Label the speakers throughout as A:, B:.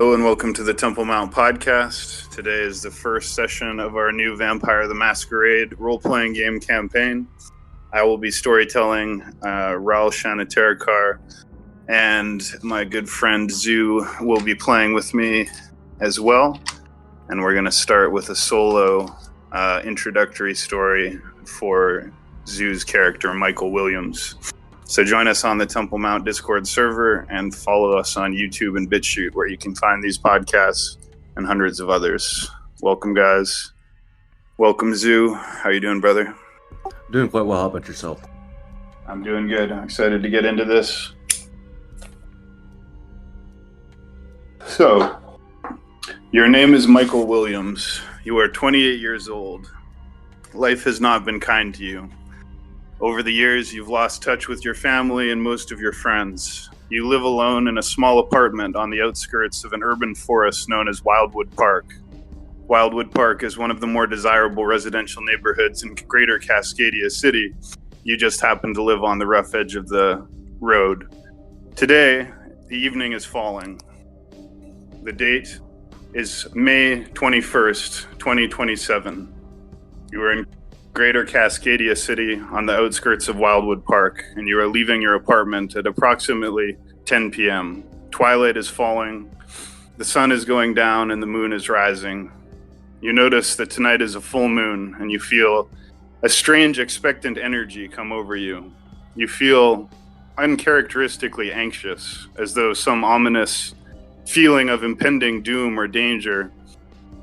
A: Hello and welcome to the Temple Mount podcast. Today is the first session of our new Vampire the Masquerade role-playing game campaign. I will be storytelling Raul Shanaterakar, and my good friend Zoo will be playing with me as well. And we're going to start with a solo introductory story for Zoo's character, Michael Williams. So join us on the Temple Mount Discord server and follow us on YouTube and BitChute, where you can find these podcasts and hundreds of others. Welcome, guys. Welcome, Zoo. How you doing, brother?
B: Doing quite well. How about yourself?
A: I'm doing good. I'm excited to get into this. So, your name is Michael Williams. You are 28 years old. Life has not been kind to you. Over the years, you've lost touch with your family and most of your friends. You live alone in a small apartment on the outskirts of an urban forest known as Wildwood Park. Wildwood Park is one of the more desirable residential neighborhoods in Greater Cascadia City. You just happen to live on the rough edge of the road. Today, the evening is falling. The date is May 21st, 2027. You are in Greater Cascadia City on the outskirts of Wildwood Park, and you are leaving your apartment at approximately 10 p.m. Twilight is falling, the sun is going down, and the moon is rising. You notice that tonight is a full moon, and you feel a strange expectant energy come over you. You feel uncharacteristically anxious, as though some ominous feeling of impending doom or danger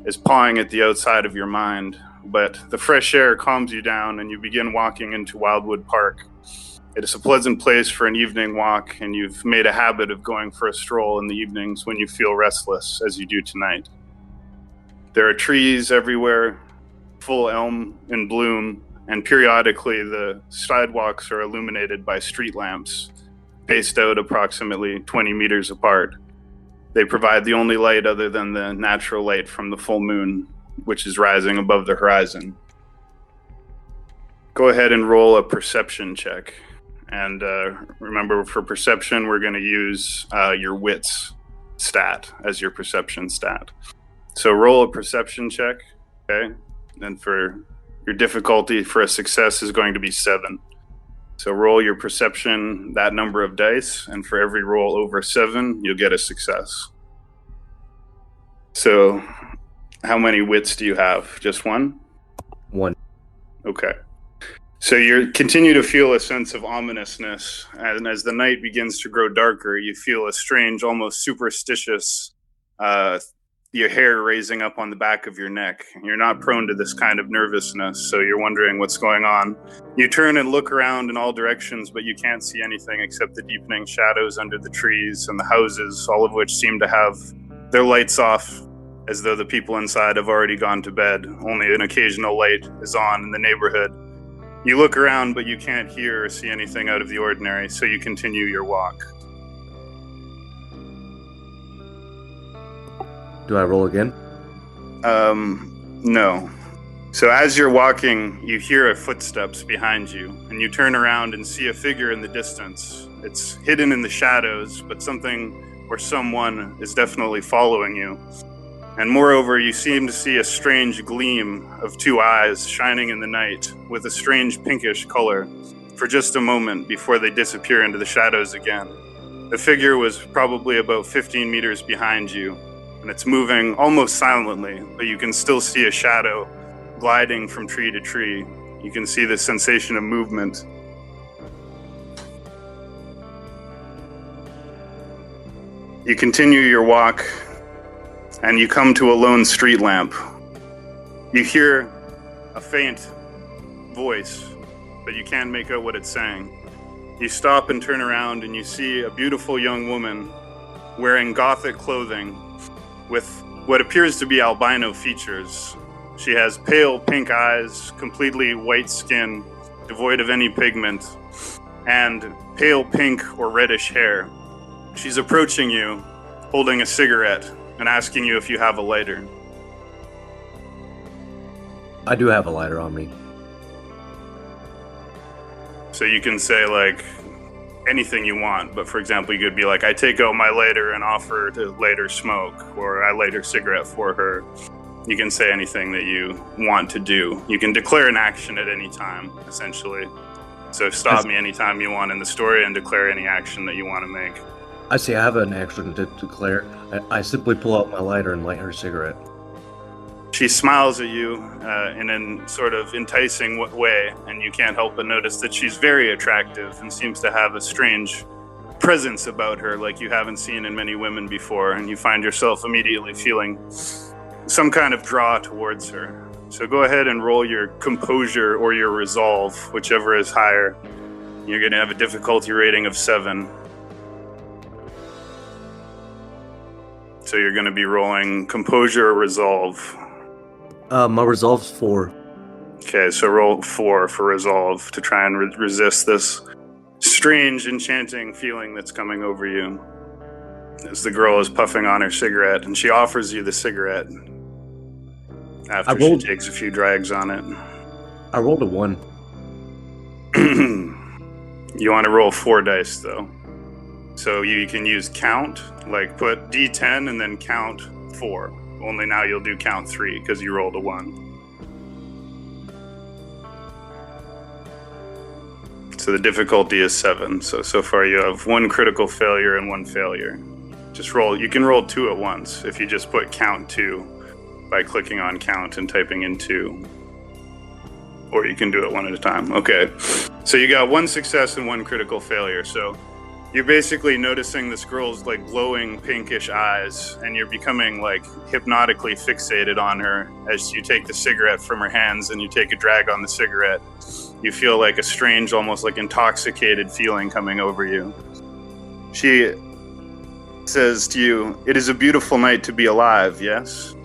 A: is pawing at the outside of your mind. But the fresh air calms you down and you begin walking into Wildwood Park. It is a pleasant place for an evening walk, and you've made a habit of going for a stroll in the evenings when you feel restless, as you do tonight. There are trees everywhere, full elm in bloom, and periodically the sidewalks are illuminated by street lamps, spaced out approximately 20 meters apart. They provide the only light other than the natural light from the full moon, which is rising above the horizon. Go ahead and roll a perception check. And remember, for perception, we're going to use your wits stat as your perception stat. So roll a perception check, okay? And for your difficulty for a success is going to be 7. So roll your perception, that number of dice, and for every roll over 7, you'll get a success. So how many wits do you have? Just one?
B: One.
A: Okay. So you continue to feel a sense of ominousness, and as the night begins to grow darker, you feel a strange, almost superstitious, your hair raising up on the back of your neck. You're not prone to this kind of nervousness, so you're wondering what's going on. You turn and look around in all directions, but you can't see anything except the deepening shadows under the trees and the houses, all of which seem to have their lights off, as though the people inside have already gone to bed. Only an occasional light is on in the neighborhood. You look around, but you can't hear or see anything out of the ordinary, so you continue your walk.
B: Do I roll again?
A: No. So as you're walking, you hear footsteps behind you, and you turn around and see a figure in the distance. It's hidden in the shadows, but something or someone is definitely following you. And moreover, you seem to see a strange gleam of 2 eyes shining in the night with a strange pinkish color for just a moment before they disappear into the shadows again. The figure was probably about 15 meters behind you, and it's moving almost silently, but you can still see a shadow gliding from tree to tree. You can see the sensation of movement. You continue your walk, and you come to a lone street lamp. You hear a faint voice, but you can't make out what it's saying. You stop and turn around, and you see a beautiful young woman wearing gothic clothing with what appears to be albino features. She has pale pink eyes, completely white skin, devoid of any pigment, and pale pink or reddish hair. She's approaching you, holding a cigarette, and asking you if you have a lighter.
B: I do have a lighter on me.
A: So you can say, like, anything you want. But for example, you could be like, I take out my lighter and offer to later smoke, or I light her cigarette for her. You can say anything that you want to do. You can declare an action at any time, essentially. So stop me anytime you want in the story and declare any action that you want to make.
B: I see. I have an action to declare. I simply pull out my lighter and light her cigarette.
A: She smiles at you in a sort of enticing way, and you can't help but notice that she's very attractive and seems to have a strange presence about her like you haven't seen in many women before, and you find yourself immediately feeling some kind of draw towards her. So go ahead and roll your composure or your resolve, whichever is higher. You're going to have a difficulty rating of 7. So you're going to be rolling composure or resolve.
B: My resolve's 4.
A: Okay, so roll 4 for resolve to try and resist this strange, enchanting feeling that's coming over you. As the girl is puffing on her cigarette, and she offers you the cigarette after she takes a few drags on it.
B: I rolled a 1.
A: You want to roll 4 dice, though. So you can use count, like put D10 and then count 4. Only now you'll do count 3 because you rolled a 1. So the difficulty is 7. So far you have 1 critical failure and 1 failure. Just roll. You can roll 2 at once if you just put count 2 by clicking on count and typing in 2. Or you can do it 1 at a time. Okay. So you got 1 success and 1 critical failure. So you're basically noticing this girl's like glowing pinkish eyes, and you're becoming like hypnotically fixated on her as you take the cigarette from her hands and you take a drag on the cigarette. You feel like a strange, almost like intoxicated feeling coming over you. She says to you, "It is a beautiful night to be alive, yes?"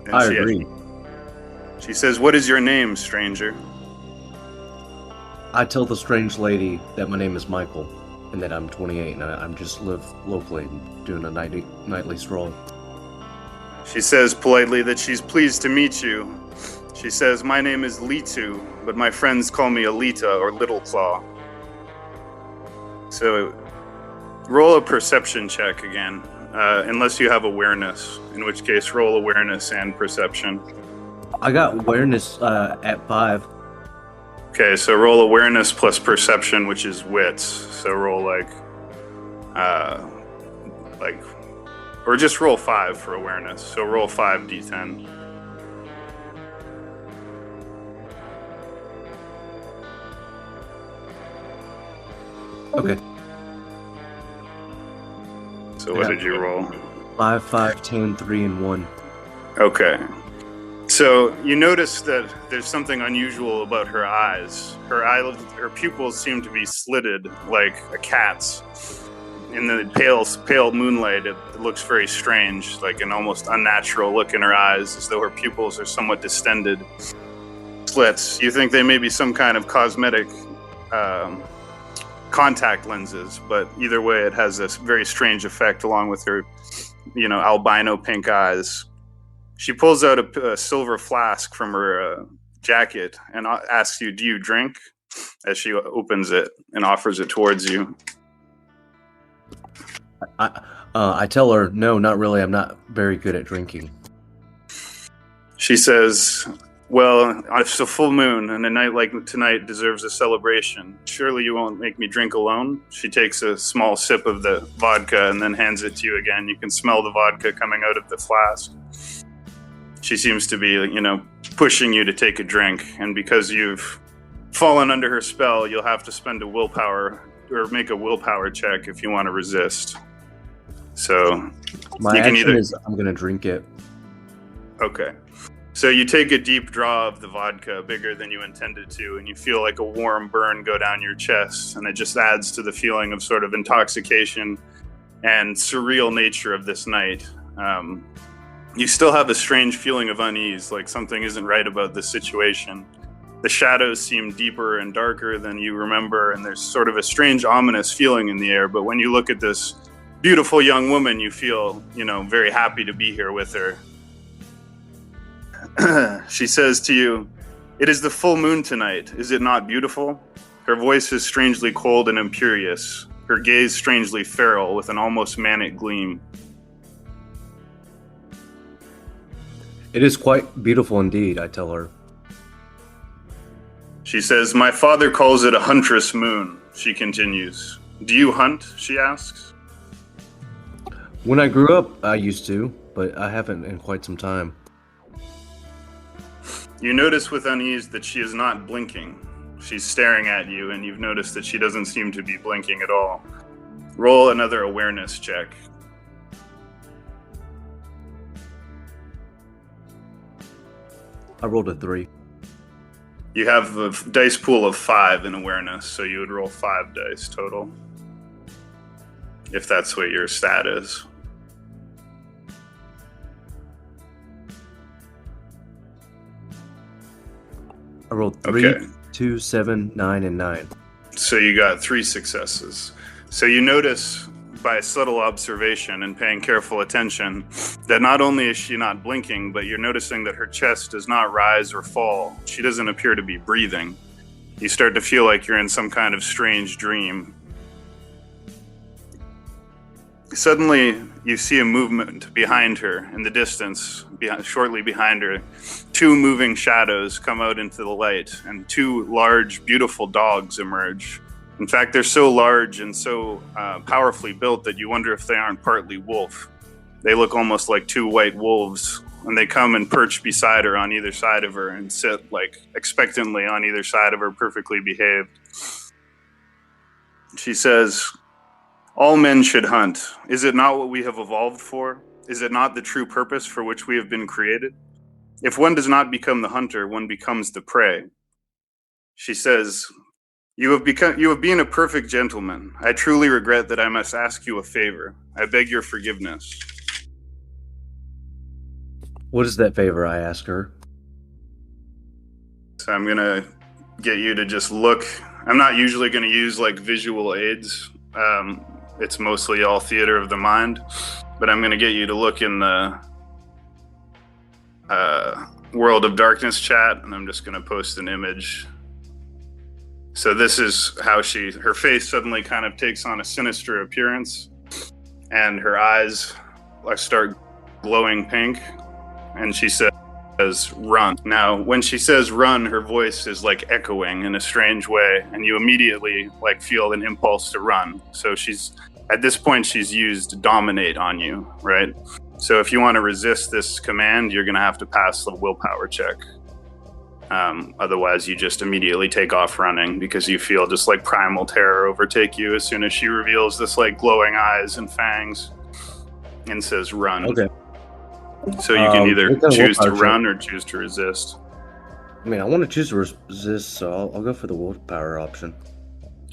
A: And
B: I agree.
A: She says, "What is your name, stranger?"
B: I tell the strange lady that my name is Michael, and that I'm 28, and I just live locally doing a nightly stroll.
A: She says politely that she's pleased to meet you. She says, "My name is Litu, but my friends call me Alita or Little Claw." So roll a perception check again, unless you have awareness, in which case roll awareness and perception.
B: I got awareness at 5.
A: Okay, so roll awareness plus perception, which is wits. So roll or just roll 5 for awareness. So roll 5 d10.
B: Okay.
A: So what did you roll?
B: 5, 5, 10, 3, and 1.
A: Okay. So you notice that there's something unusual about her eyes. Her pupils seem to be slitted like a cat's. In the pale moonlight, it looks very strange, like an almost unnatural look in her eyes, as though her pupils are somewhat distended slits. You think they may be some kind of cosmetic contact lenses, but either way, it has this very strange effect along with her, albino pink eyes. She pulls out a silver flask from her jacket and asks you, "Do you drink?" as she opens it and offers it towards you.
B: I tell her, "No, not really. I'm not very good at drinking."
A: She says, "Well, it's a full moon, and a night like tonight deserves a celebration. Surely you won't make me drink alone?" She takes a small sip of the vodka and then hands it to you again. You can smell the vodka coming out of the flask. She seems to be, pushing you to take a drink, and because you've fallen under her spell, you'll have to spend a willpower or make a willpower check if you want to resist. So
B: my action is I'm going to drink it.
A: Okay. So you take a deep draw of the vodka, bigger than you intended to, and you feel like a warm burn go down your chest, and it just adds to the feeling of sort of intoxication and surreal nature of this night. You still have a strange feeling of unease, like something isn't right about this situation. The shadows seem deeper and darker than you remember, and there's sort of a strange, ominous feeling in the air. But when you look at this beautiful young woman, you feel, very happy to be here with her. She says to you, "It is the full moon tonight. Is it not beautiful?" Her voice is strangely cold and imperious, her gaze strangely feral with an almost manic gleam.
B: It is quite beautiful indeed, I tell her.
A: She says, "My father calls it a huntress moon," she continues. "Do you hunt?" she asks.
B: When I grew up, I used to, but I haven't in quite some time.
A: You notice with unease that she is not blinking. She's staring at you, and you've noticed that she doesn't seem to be blinking at all. Roll another awareness check.
B: I rolled a 3.
A: You have a dice pool of 5 in awareness, so you would roll 5 dice total. If that's what your stat is.
B: I rolled 3,
A: Okay.
B: 2, 7, 9, and 9.
A: So you got 3 successes. So you notice by subtle observation and paying careful attention that not only is she not blinking, but you're noticing that her chest does not rise or fall. She doesn't appear to be breathing. You start to feel like you're in some kind of strange dream. Suddenly, you see a movement behind her in the distance, shortly behind her. 2 moving shadows come out into the light, and 2 large, beautiful dogs emerge. In fact, they're so large and so powerfully built that you wonder if they aren't partly wolf. They look almost like 2 white wolves, and they come and perch beside her on either side of her and sit like expectantly on either side of her, perfectly behaved. She says, "All men should hunt. Is it not what we have evolved for? Is it not the true purpose for which we have been created? If one does not become the hunter, one becomes the prey." She says, You have been a perfect gentleman. I truly regret that I must ask you a favor. I beg your forgiveness."
B: What is that favor, I ask her?
A: So I'm going to get you to just look. I'm not usually going to use like visual aids. It's mostly all theater of the mind. But I'm going to get you to look in the World of Darkness chat, and I'm just going to post an image. So this is how her face suddenly kind of takes on a sinister appearance, and her eyes start glowing pink, and she says, "Run." Now, when she says run, her voice is like echoing in a strange way, and you immediately like feel an impulse to run. So at this point, she's used dominate on you, right? So if you want to resist this command, you're going to have to pass the willpower check. Otherwise, you just immediately take off running because you feel just like primal terror overtake you as soon as she reveals this like glowing eyes and fangs and says run.
B: Okay.
A: So you can either choose to run or choose to resist.
B: I mean, I want to choose to resist, so I'll go for the willpower option.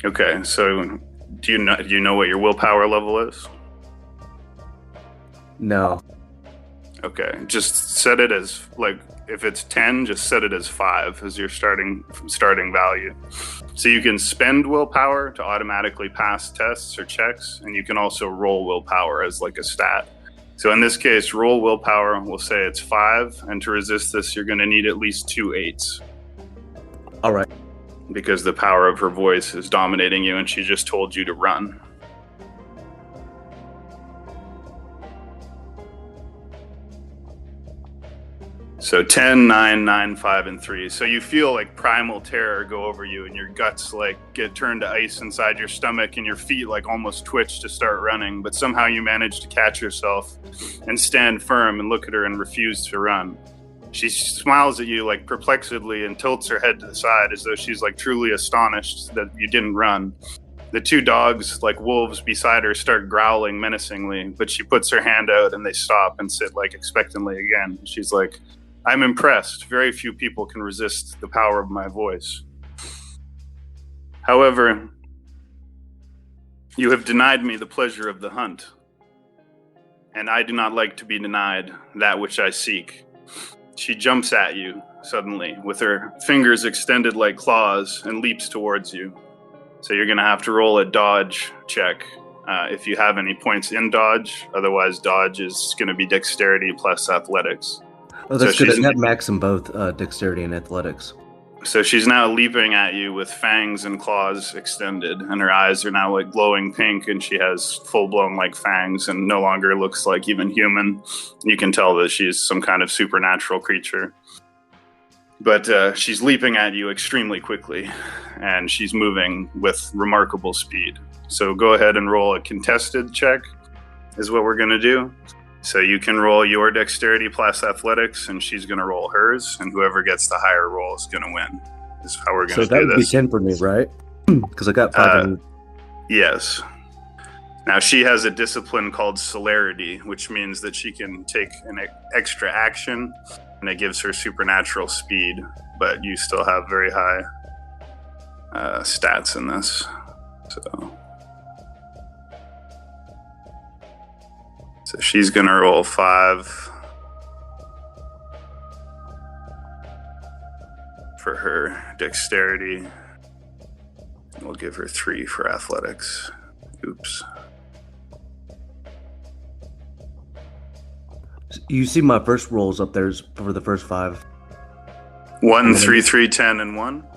A: Okay, so do you know what your willpower level is?
B: No.
A: Okay, just set it as like, if it's 10, just set it as 5 as your starting value. So you can spend willpower to automatically pass tests or checks, and you can also roll willpower as like a stat. So in this case, roll willpower, we'll say it's 5, and to resist this, you're going to need at least 2 8s.
B: All right.
A: Because the power of her voice is dominating you, and she just told you to run. So 10, 9, 9, 5, and 3. So you feel like primal terror go over you, and your guts like get turned to ice inside your stomach, and your feet like almost twitch to start running. But somehow you manage to catch yourself and stand firm and look at her and refuse to run. She smiles at you like perplexedly and tilts her head to the side as though she's like truly astonished that you didn't run. The 2 dogs, like wolves beside her, start growling menacingly, but she puts her hand out and they stop and sit like expectantly again. She's like, "I'm impressed. Very few people can resist the power of my voice. However, you have denied me the pleasure of the hunt, and I do not like to be denied that which I seek." She jumps at you suddenly with her fingers extended like claws and leaps towards you. So you're going to have to roll a dodge check if you have any points in dodge. Otherwise, dodge is going to be dexterity plus athletics.
B: Oh, that's
A: So
B: good.
A: she's-
B: That max in both dexterity and athletics.
A: So she's now leaping at you with fangs and claws extended, and her eyes are now like glowing pink, and she has full-blown like fangs and no longer looks like even human. You can tell that she's some kind of supernatural creature. But she's leaping at you extremely quickly, and she's moving with remarkable speed. So go ahead and roll a contested check, is what we're going to do. So you can roll your dexterity plus athletics, and she's going to roll hers, and whoever gets the higher roll is going to win. Is how we're going to do this.
B: So that would be 10 for me, right? Because I got 5.
A: Yes. Now she has a discipline called celerity, which means that she can take an extra action, and it gives her supernatural speed, but you still have very high stats in this. So she's going to roll 5 for her dexterity. We'll give her 3 for athletics. Oops.
B: You see my first rolls up there for the first 5.
A: 1, 3, 3, 10, and 1?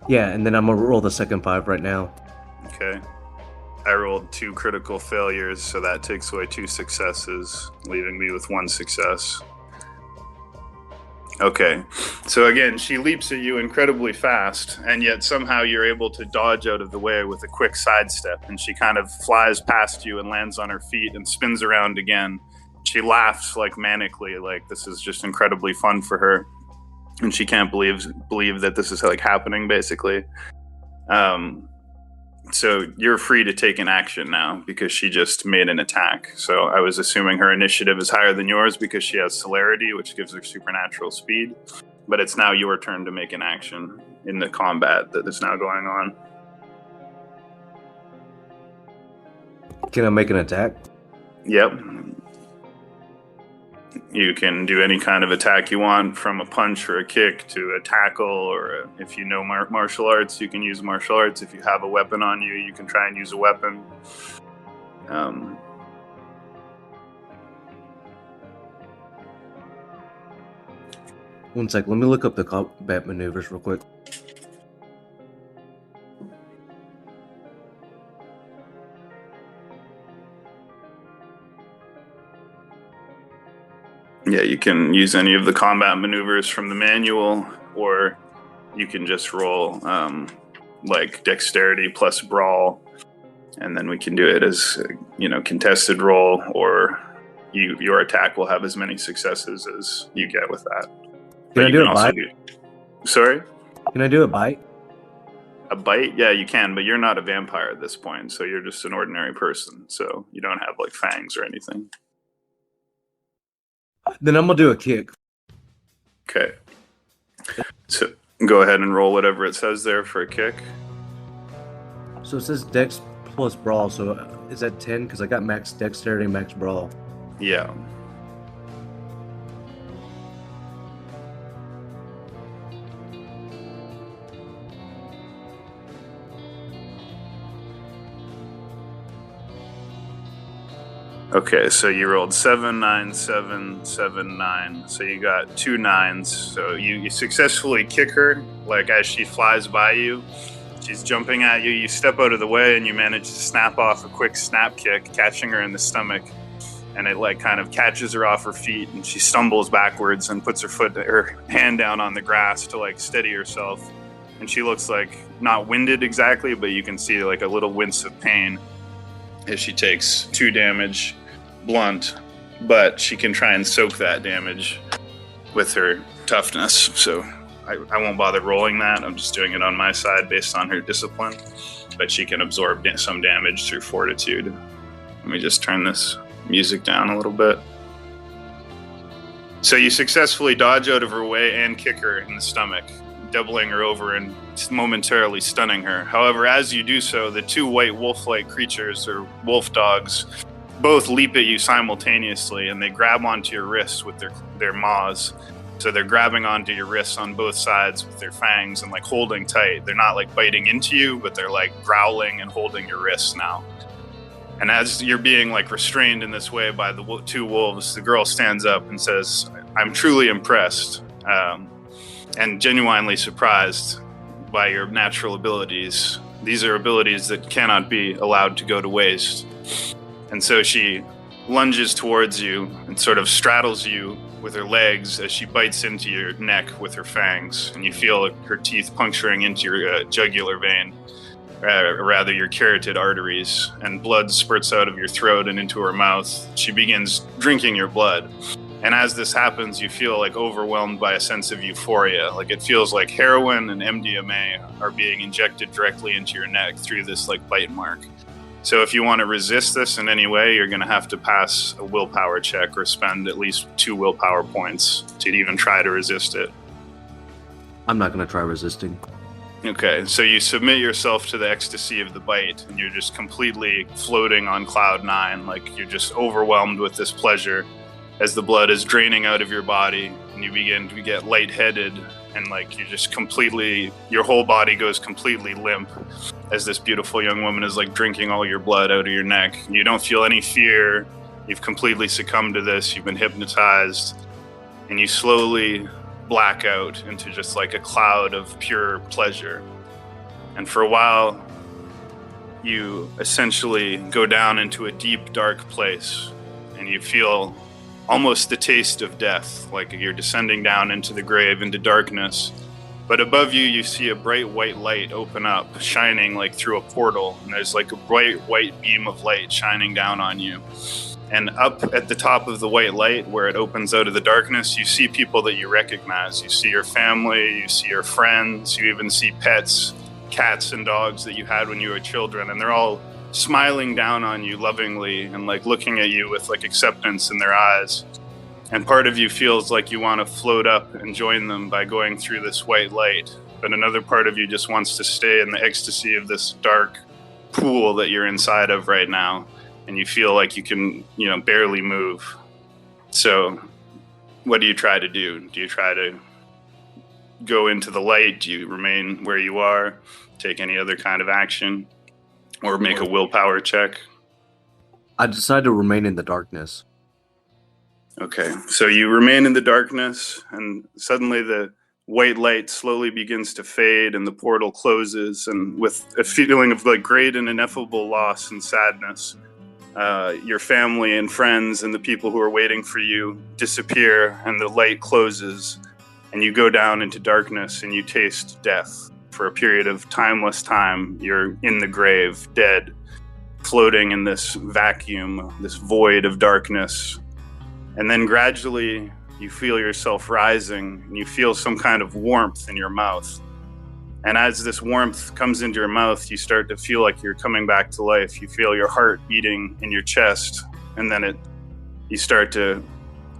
B: Yeah, and then I'm going to roll the second 5 right now.
A: Okay. I rolled 2 critical failures, so that takes away 2 successes, leaving me with 1 success. Okay, so again, she leaps at you incredibly fast, and yet somehow you're able to dodge out of the way with a quick sidestep, and she kind of flies past you and lands on her feet and spins around again. She laughs like manically, like this is just incredibly fun for her, and she can't believe that this is like happening, basically. So you're free to take an action now because she just made an attack. So I was assuming her initiative is higher than yours because she has celerity, which gives her supernatural speed. But it's now your turn to make an action in the combat that is now going on.
B: Can I make an attack?
A: Yep. You can do any kind of attack you want, from a punch or a kick to a tackle, or if you know martial arts, you can use martial arts. If you have a weapon on you, you can try and use a weapon.
B: One sec, let me look up the combat maneuvers real quick.
A: Yeah, you can use any of the combat maneuvers from the manual, or you can just roll like dexterity plus brawl, and then we can do it as contested roll, or your attack will have as many successes as you get with that.
B: Can I do a bite?
A: Sorry?
B: Can I do a bite?
A: A bite? Yeah, you can, but you're not a vampire at this point, so you're just an ordinary person, so you don't have like fangs or anything.
B: Then I'm gonna do a kick.
A: Okay. So go ahead and roll whatever it says there for a kick.
B: So it says dex plus brawl, so is that 10? Because I got max dexterity, max brawl.
A: Yeah. Okay, so you rolled 7, 9, 7, 7, 9. So you got 2 9s. So you successfully kick her, like as she flies by you. She's jumping at you. You step out of the way and you manage to snap off a quick snap kick, catching her in the stomach. And it like kind of catches her off her feet, and she stumbles backwards and puts her hand down on the grass to like steady herself. And she looks like not winded exactly, but you can see like a little wince of pain as she takes 2 damage. Blunt, but she can try and soak that damage with her toughness, so I won't bother rolling that. I'm just doing it on my side based on her discipline, but she can absorb some damage through fortitude. Let me just turn this music down a little bit. So you successfully dodge out of her way and kick her in the stomach, doubling her over and momentarily stunning her. However, as you do so, the 2 white wolf-like creatures, or wolf dogs, both leap at you simultaneously, and they grab onto your wrists with their maws. So they're grabbing onto your wrists on both sides with their fangs and like holding tight. They're not like biting into you, but they're like growling and holding your wrists now. And as you're being like restrained in this way by the 2 wolves, the girl stands up and says, "I'm truly impressed. and genuinely surprised by your natural abilities. These are abilities that cannot be allowed to go to waste. And so she lunges towards you and sort of straddles you with her legs as she bites into your neck with her fangs, and you feel her teeth puncturing into your jugular vein, rather your carotid arteries, and blood spurts out of your throat and into her mouth. She begins drinking your blood. And as this happens, you feel like overwhelmed by a sense of euphoria. Like it feels like heroin and MDMA are being injected directly into your neck through this like bite mark. So if you want to resist this in any way, you're going to have to pass a willpower check or spend at least 2 willpower points to even try to resist it.
B: I'm not going to try resisting.
A: Okay, so you submit yourself to the ecstasy of the bite, and you're just completely floating on cloud 9, like you're just overwhelmed with this pleasure as the blood is draining out of your body, and you begin to get lightheaded, and like you're just completely, your whole body goes completely limp as this beautiful young woman is like drinking all your blood out of your neck. You don't feel any fear. You've completely succumbed to this. You've been hypnotized, and you slowly black out into just like a cloud of pure pleasure. And for a while, you essentially go down into a deep, dark place, and you feel almost the taste of death, like you're descending down into the grave, into darkness. But above you, you see a bright white light open up, shining like through a portal, and there's like a bright white beam of light shining down on you. And up at the top of the white light, where it opens out of the darkness, you see people that you recognize. You see your family, you see your friends, you even see pets, cats and dogs that you had when you were children, and they're all smiling down on you lovingly and like looking at you with like acceptance in their eyes. And part of you feels like you want to float up and join them by going through this white light, but another part of you just wants to stay in the ecstasy of this dark pool that you're inside of right now, and you feel like you can, barely move. So what do you try to do? Do you try to go into the light? Do you remain where you are, take any other kind of action, or make a willpower check?
B: I decide to remain in the darkness.
A: Okay, so you remain in the darkness, and suddenly the white light slowly begins to fade, and the portal closes, and with a feeling of like great and ineffable loss and sadness, your family and friends and the people who are waiting for you disappear, and the light closes, and you go down into darkness, and you taste death. For a period of timeless time, you're in the grave, dead, floating in this vacuum, this void of darkness. And then gradually you feel yourself rising, and you feel some kind of warmth in your mouth. And as this warmth comes into your mouth, you start to feel like you're coming back to life. You feel your heart beating in your chest, and then you start to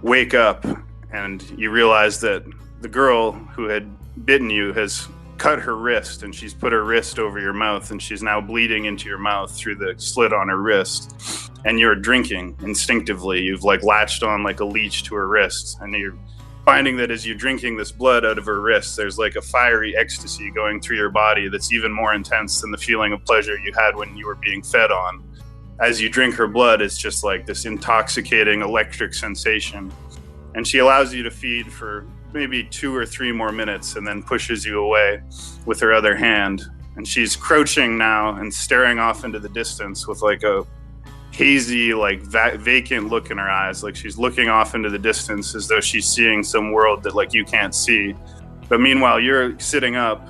A: wake up, and you realize that the girl who had bitten you has cut her wrist, and she's put her wrist over your mouth, and she's now bleeding into your mouth through the slit on her wrist. And you're drinking instinctively. You've like latched on like a leech to her wrist, and you're finding that as you're drinking this blood out of her wrist, there's like a fiery ecstasy going through your body that's even more intense than the feeling of pleasure you had when you were being fed on. As you drink her blood, it's just like this intoxicating electric sensation. And she allows you to feed for maybe 2 or 3 more minutes, and then pushes you away with her other hand. And she's crouching now and staring off into the distance with like a hazy, like vacant look in her eyes, like she's looking off into the distance as though she's seeing some world that like you can't see. But meanwhile, you're sitting up,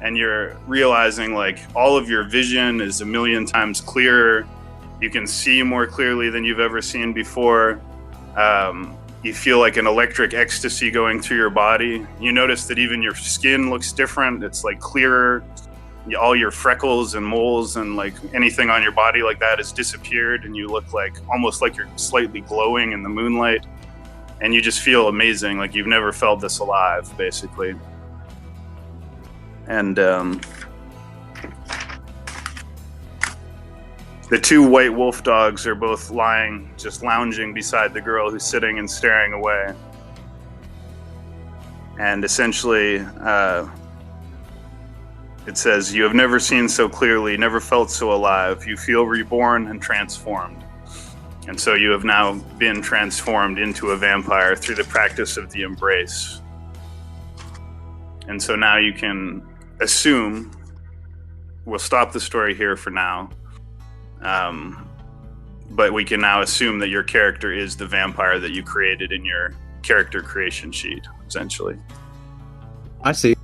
A: and you're realizing like all of your vision is 1,000,000 times clearer. You can see more clearly than you've ever seen before. You feel like an electric ecstasy going through your body. You notice that even your skin looks different. It's like clearer. All your freckles and moles and like anything on your body like that has disappeared, and you look like almost like you're slightly glowing in the moonlight, and you just feel amazing, like you've never felt this alive, basically. And the 2 white wolf dogs are both lying, just lounging beside the girl who's sitting and staring away. And essentially, it says, "You have never seen so clearly, never felt so alive. You feel reborn and transformed." And so you have now been transformed into a vampire through the practice of the embrace. And so now you can assume, we'll stop the story here for now, but we can now assume that your character is the vampire that you created in your character creation sheet, essentially.
B: I see.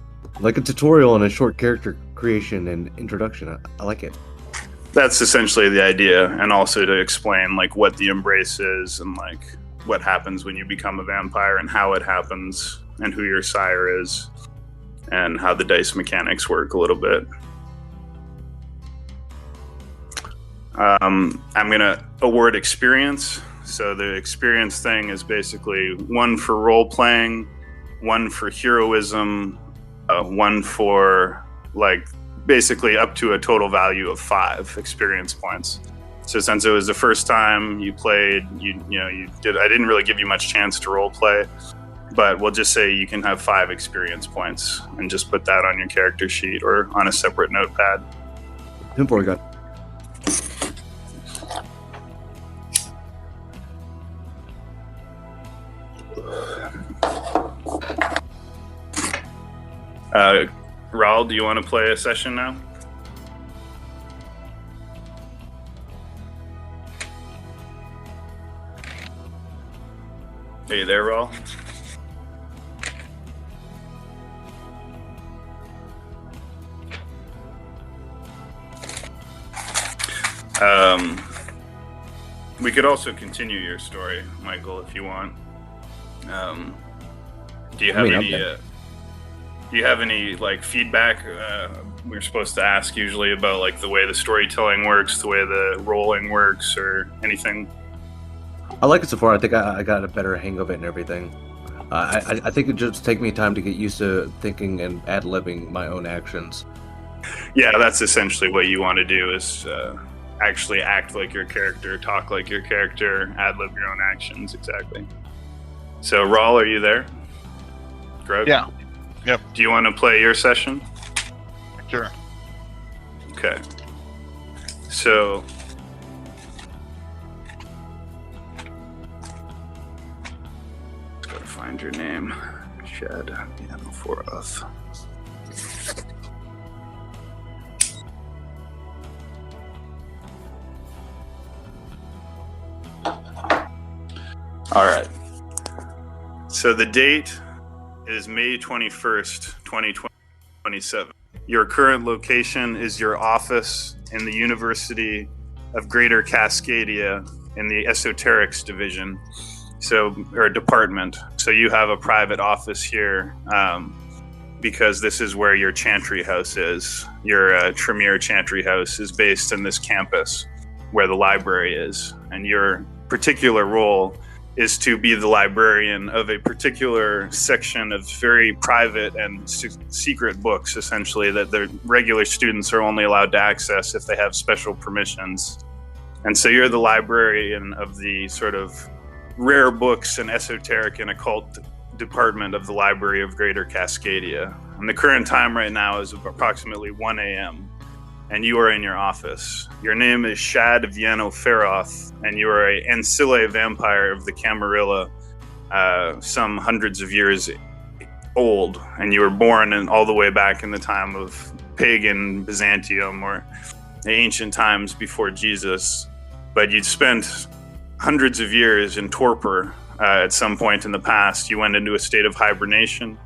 B: Like a tutorial on a short character creation and introduction. I like it.
A: That's essentially the idea, and also to explain like what the embrace is and like what happens when you become a vampire and how it happens and who your sire is and how the dice mechanics work a little bit. I'm going to award experience. So the experience thing is basically 1 for role-playing, 1 for heroism, 1 for like basically up to a total value of 5 experience points. So since it was the first time you played, you did. I didn't really give you much chance to role-play, but we'll just say you can have 5 experience points and just put that on your character sheet or on a separate notepad.
B: 10-4 got.
A: Raul, do you want to play a session now? Are you there, Raul? We could also continue your story, Michael, if you want. Do you have any? Do you have any like feedback? We're supposed to ask usually about like the way the storytelling works, the way the rolling works, or anything.
B: I like it so far. I think I got a better hang of it and everything. I think it just take me time to get used to thinking and ad-libbing my own actions.
A: Yeah, that's essentially what you want to do is actually act like your character, talk like your character, ad-lib your own actions, exactly. So, Raul, are you there? Greg?
C: Yeah. Yep.
A: Do you want to play your session?
C: Sure.
A: Okay. So... find your name. Shad Piano for us. All right. So the date is May 21st, 2027. Your current location is your office in the University of Greater Cascadia in the Esoterics Division. Or department. So you have a private office here because this is where your Chantry House is. Your Tremere Chantry House is based in this campus where the library is. And your particular role is to be the librarian of a particular section of very private and secret books, essentially, that the regular students are only allowed to access if they have special permissions. And so you're the librarian of the sort of rare books and esoteric and occult department of the Library of Greater Cascadia. And the current time right now is approximately 1 a.m. and you are in your office. Your name is Shad Vieno Feroth, and you are a Ancile vampire of the Camarilla, some hundreds of years old, and you were born all the way back in the time of pagan Byzantium or the ancient times before Jesus. But you'd spent hundreds of years in torpor. At some point in the past, you went into a state of hibernation,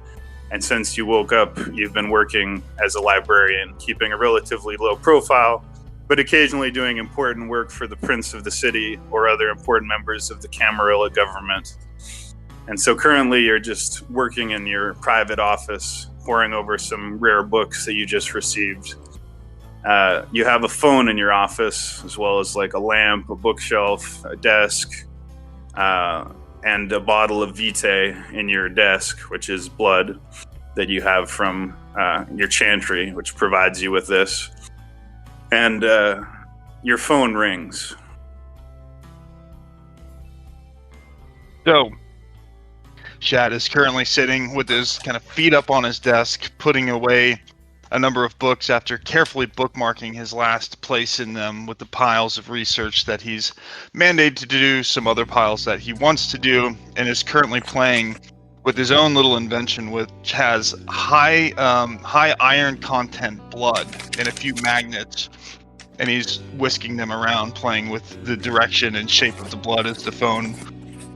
A: and since you woke up, you've been working as a librarian, keeping a relatively low profile, but occasionally doing important work for the prince of the city or other important members of the Camarilla government. And so currently you're just working in your private office, poring over some rare books that you just received. You have a phone in your office, as well as like a lamp, a bookshelf, a desk, and a bottle of Vitae in your desk, which is blood that you have from your chantry, which provides you with this. And your phone rings.
C: So, Shad is currently sitting with his kind of feet up on his desk, putting away a number of books after carefully bookmarking his last place in them with the piles of research that he's mandated to do, some other piles that he wants to do, and is currently playing with his own little invention, which has high iron content blood and a few magnets, and he's whisking them around, playing with the direction and shape of the blood as the phone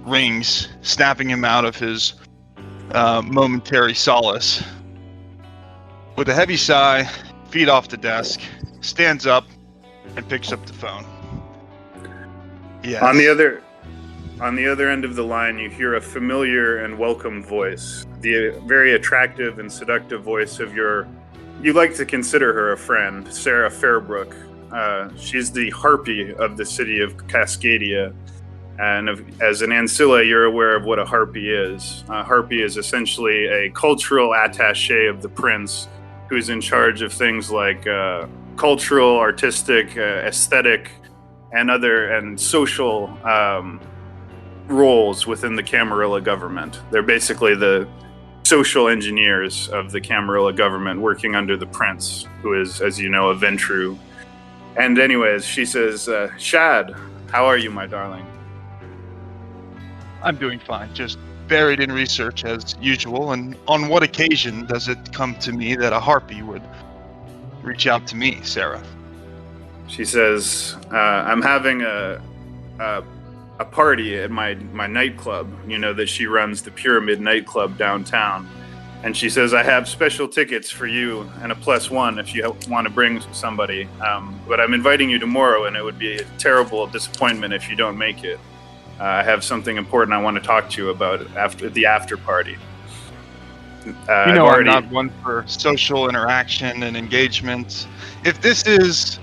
C: rings, snapping him out of his momentary solace. With a heavy sigh, feet off the desk, stands up and picks up the phone. Yes.
A: On the other end of the line, you hear a familiar and welcome voice. The very attractive and seductive voice of you like to consider her a friend, Sarah Fairbrook. She's the harpy of the city of Cascadia. And as an Ancilla, you're aware of what a harpy is. A harpy is essentially a cultural attaché of the prince who's in charge of things like cultural, artistic, aesthetic, and social roles within the Camarilla government. They're basically the social engineers of the Camarilla government working under the prince, who is, as you know, a Ventrue. And anyways, she says, Shad, how are you, my darling?
C: I'm doing fine, just buried in research as usual. And on what occasion does it come to me that a harpy would reach out to me, Sarah?
A: She says, I'm having a party at my nightclub. You know that she runs the Pyramid nightclub downtown. And she says, I have special tickets for you and a +1 if you want to bring somebody. But I'm inviting you tomorrow, and it would be a terrible disappointment if you don't make it. I have something important I want to talk to you about after the after party.
C: I'm not one for social interaction and engagement. If this is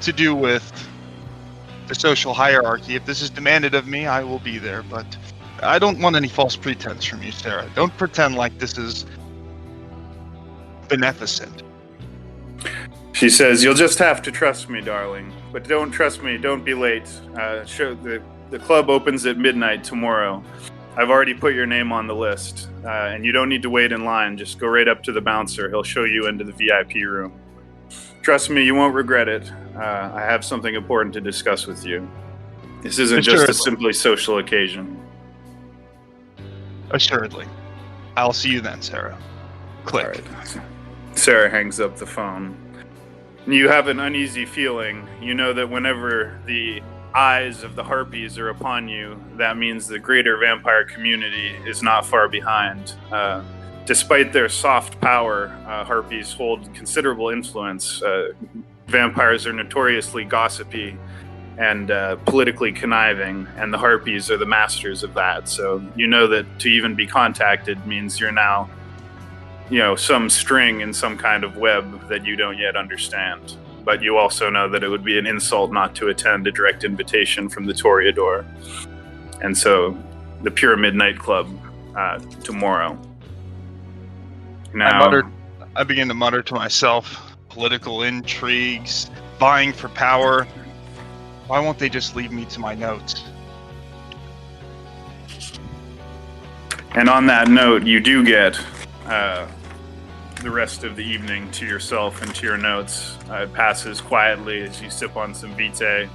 C: to do with the social hierarchy, if this is demanded of me, I will be there. But I don't want any false pretense from you, Sarah. Don't pretend like this is beneficent.
A: She says, you'll just have to trust me, darling. But don't trust me. Don't be late. The club opens at midnight tomorrow. I've already put your name on the list, and you don't need to wait in line. Just go right up to the bouncer. He'll show you into the VIP room. Trust me, you won't regret it. I have something important to discuss with you. This isn't just a simply social occasion.
C: Assuredly. I'll see you then, Sarah. Click.
A: All right. Sarah hangs up the phone. You have an uneasy feeling. You know that whenever the eyes of the harpies are upon you, that means the greater vampire community is not far behind. Despite their soft power, harpies hold considerable influence. Vampires are notoriously gossipy and politically conniving, and the harpies are the masters of that. So you know that to even be contacted means you're now, some string in some kind of web that you don't yet understand. But you also know that it would be an insult not to attend a direct invitation from the Toreador. And so, the Pyramid nightclub tomorrow. Now,
C: I begin to mutter to myself, political intrigues, vying for power. Why won't they just leave me to my notes?
A: And on that note, you do get the rest of the evening to yourself and to your notes. It passes quietly as you sip on some vitae,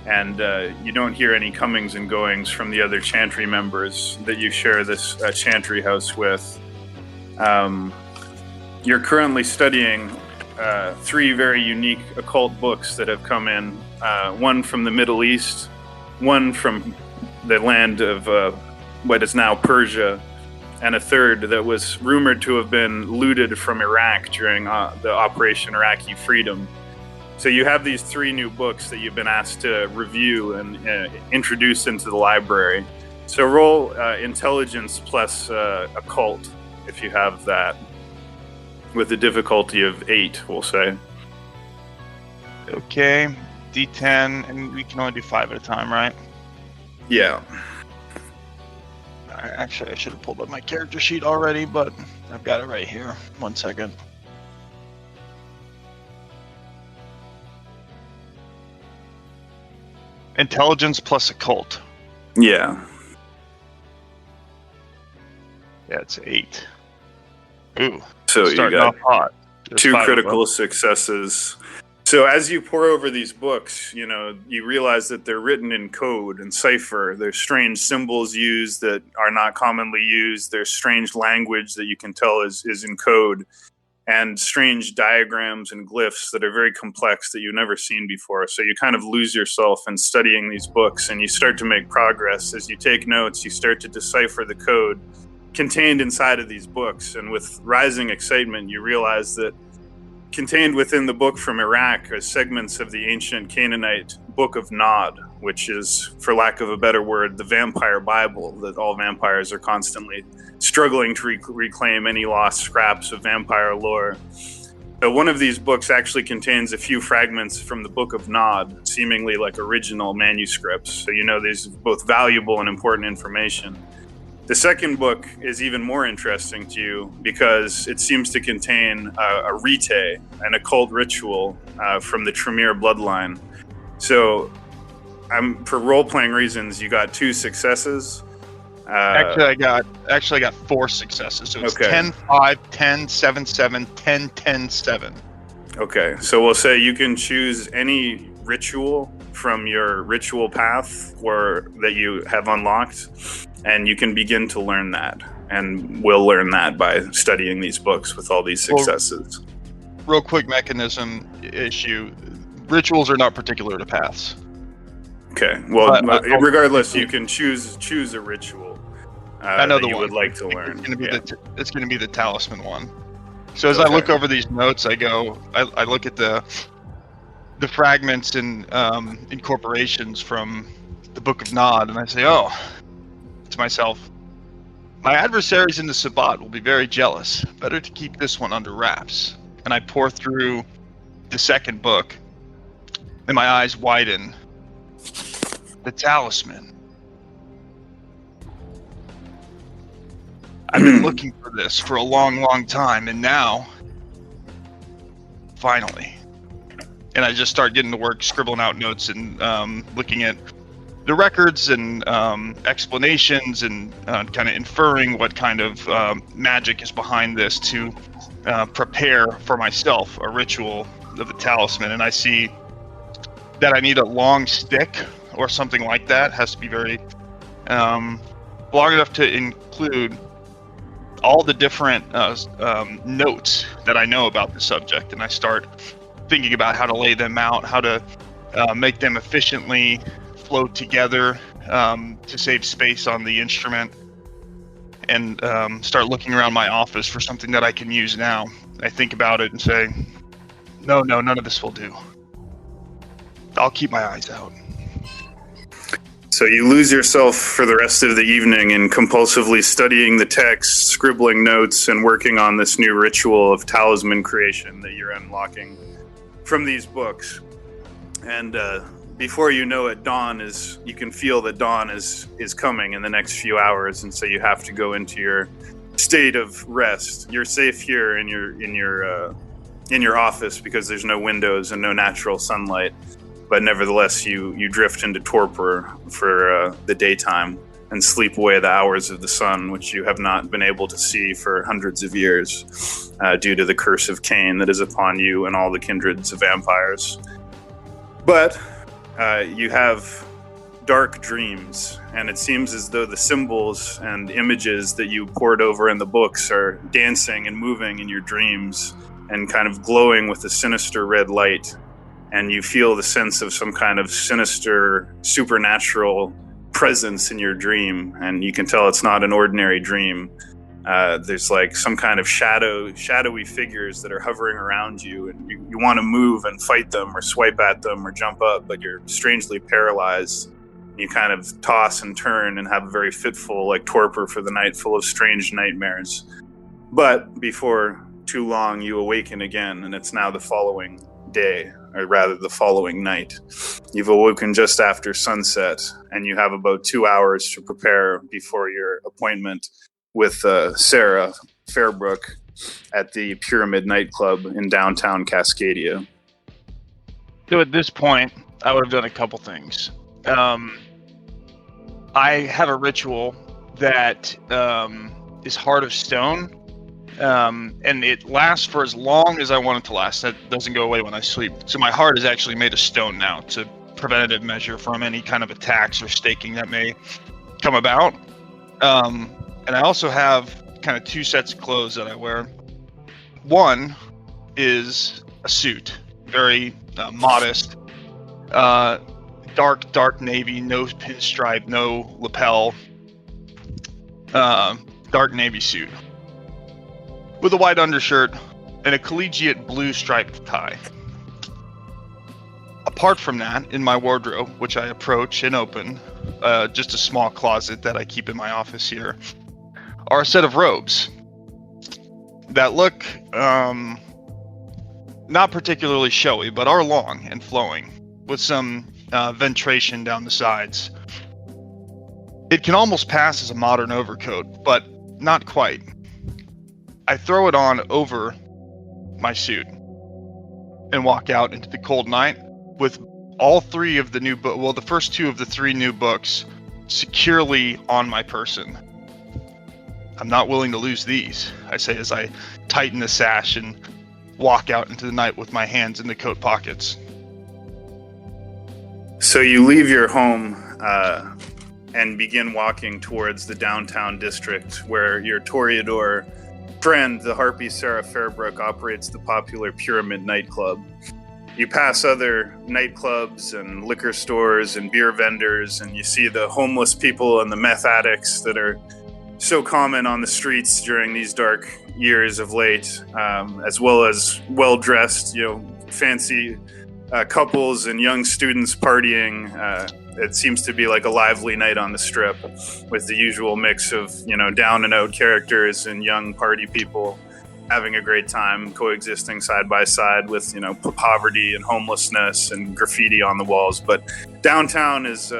A: and you don't hear any comings and goings from the other chantry members that you share this chantry house with. You're currently studying 3 very unique occult books that have come in. One from the Middle East, one from the land of what is now Persia, and a third that was rumored to have been looted from Iraq during the Operation Iraqi Freedom. So you have these 3 new books that you've been asked to review and introduce into the library. So roll intelligence plus occult, if you have that, with a difficulty of 8, we'll say.
C: Okay, D10, and we can only do 5 at a time, right?
A: Yeah.
C: Actually, I should have pulled up my character sheet already, but I've got it right here. 1 second. Intelligence plus occult.
A: Yeah.
C: Yeah, it's 8. Ooh.
A: So you
C: starting
A: got
C: off hot. There's
A: 2
C: 5 of
A: critical
C: them.
A: successes. So as you pour over these books, you realize that they're written in code and cipher. There's strange symbols used that are not commonly used. There's strange language that you can tell is in code, and strange diagrams and glyphs that are very complex that you've never seen before. So you kind of lose yourself in studying these books, and you start to make progress. As you take notes, you start to decipher the code contained inside of these books. And with rising excitement, you realize that contained within the book from Iraq are segments of the ancient Canaanite Book of Nod, which is, for lack of a better word, the vampire Bible that all vampires are constantly struggling to reclaim any lost scraps of vampire lore. So one of these books actually contains a few fragments from the Book of Nod, seemingly like original manuscripts. So these are both valuable and important information. The second book is even more interesting to you because it seems to contain a rite, an occult ritual from the Tremere bloodline. So, for role-playing reasons, you got 2 successes.
C: Actually, I got 4 successes. So it's 10, 5, 10, 7, 7, 10, 10, 7.
A: Okay, so we'll say you can choose any ritual from your ritual path or that you have unlocked, and you can begin to learn that. And we'll learn that by studying these books with all these successes.
C: Real quick mechanism issue. Rituals are not particular to paths.
A: Okay. Well, regardless, you can choose a ritual
C: I know
A: that you
C: one.
A: would like to learn.
C: It's going to be the talisman one. So as I look over these notes, I look at the fragments and incorporations from the Book of Nod, and I say, to myself, my adversaries in the Sabbat will be very jealous. Better to keep this one under wraps. And I pour through the second book, and my eyes widen. The talisman. I've been looking for this for a long, long time, and now, finally. And I just start getting to work, scribbling out notes and looking at the records and explanations and kind of inferring what kind of magic is behind this to prepare for myself a ritual of the talisman. And I see that I need a long stick or something like that. It has to be very long enough to include all the different notes that I know about the subject. And I start thinking about how to lay them out, how to make them efficiently flow together to save space on the instrument, and start looking around my office for something that I can use now. I think about it and say, no, none of this will do. I'll keep my eyes out.
A: So you lose yourself for the rest of the evening in compulsively studying the text, scribbling notes, and working on this new ritual of talisman creation that you're unlocking from these books. And before you know it, you can feel that dawn is coming in the next few hours, and so you have to go into your state of rest. You're safe here in your office because there's no windows and no natural sunlight. But nevertheless, you drift into torpor for the daytime and sleep away the hours of the sun, which you have not been able to see for hundreds of years due to the curse of Cain that is upon you and all the kindreds of vampires. But you have dark dreams, and it seems as though the symbols and images that you poured over in the books are dancing and moving in your dreams and kind of glowing with a sinister red light. And you feel the sense of some kind of sinister, supernatural presence in your dream. And you can tell it's not an ordinary dream. There's like some kind of shadowy figures that are hovering around you. And you want to move and fight them or swipe at them or jump up, but you're strangely paralyzed. You kind of toss and turn and have a very fitful torpor for the night, full of strange nightmares. But before too long, you awaken again, and it's now the following day, or rather the following night. You've awoken just after sunset, and you have about 2 hours to prepare before your appointment with Sarah Fairbrook at the Pyramid nightclub in downtown Cascadia.
C: So at this point, I would have done a couple things. I have a ritual that is Heart of Stone, and it lasts for as long as I want it to last. That doesn't go away when I sleep. So my heart is actually made of stone now to preventative measure from any kind of attacks or staking that may come about. And I also have kind of 2 sets of clothes that I wear. One is a suit, very modest, dark navy, no pinstripe, no lapel, dark navy suit with a white undershirt and a collegiate blue striped tie. Apart from that, in my wardrobe, which I approach and open, just a small closet that I keep in my office here, are a set of robes that look not particularly showy, but are long and flowing, with some ventration down the sides. It can almost pass as a modern overcoat, but not quite. I throw it on over my suit and walk out into the cold night with all 3 of the new the first 2 of the 3 new books securely on my person. I'm not willing to lose these, I say as I tighten the sash and walk out into the night with my hands in the coat pockets.
A: So you leave your home and begin walking towards the downtown district where your Toreador friend, the Harpy Sarah Fairbrook, operates the popular Pyramid nightclub. You pass other nightclubs and liquor stores and beer vendors, and you see the homeless people and the meth addicts that are so common on the streets during these dark years of late, as well as well-dressed, fancy couples and young students partying. It seems to be like a lively night on the Strip with the usual mix of, down and out characters and young party people having a great time coexisting side by side with, poverty and homelessness and graffiti on the walls. But downtown is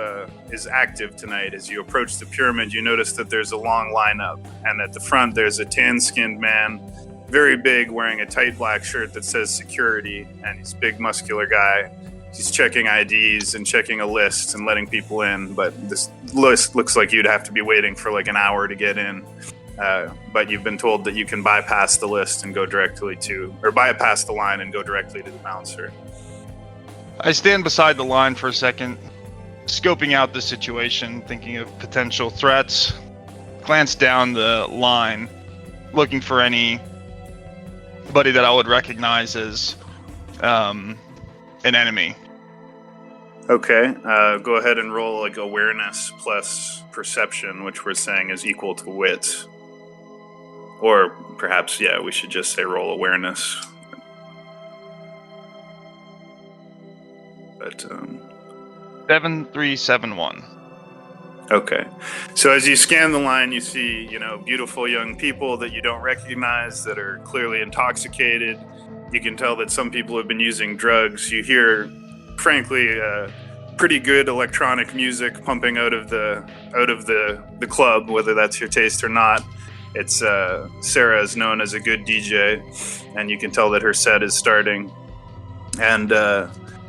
A: active tonight. As you approach the Pyramid, you notice that there's a long lineup, and at the front there's a tan-skinned man, very big, wearing a tight black shirt that says security, and he's a big muscular guy. He's checking IDs and checking a list and letting people in, but this list looks like you'd have to be waiting for like an hour to get in. But you've been told that you can bypass the list and go directly bypass the line and go directly to the bouncer.
C: I stand beside the line for a second, scoping out the situation, thinking of potential threats, glance down the line, looking for anybody that I would recognize as an enemy.
A: Okay, go ahead and roll like awareness plus perception, which we're saying is equal to wit. Or perhaps, we should just say roll awareness. But
C: 7371.
A: Okay. So as you scan the line, you see, beautiful young people that you don't recognize that are clearly intoxicated. You can tell that some people have been using drugs. You hear, frankly, pretty good electronic music pumping out of the club, whether that's your taste or not. It's Sarah is known as a good DJ, and you can tell that her set is starting. And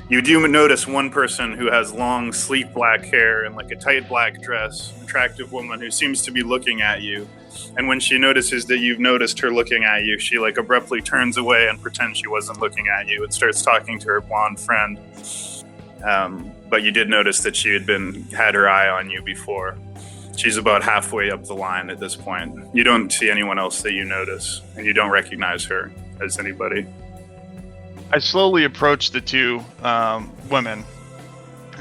A: you do notice one person who has long, sleek black hair and like a tight black dress, attractive woman who seems to be looking at you. And when she notices that you've noticed her looking at you, she like abruptly turns away and pretends she wasn't looking at you and starts talking to her blonde friend. But you did notice that she had her eye on you before. She's about halfway up the line at this point. You don't see anyone else that you notice, and you don't recognize her as anybody.
C: I slowly approach the 2 women,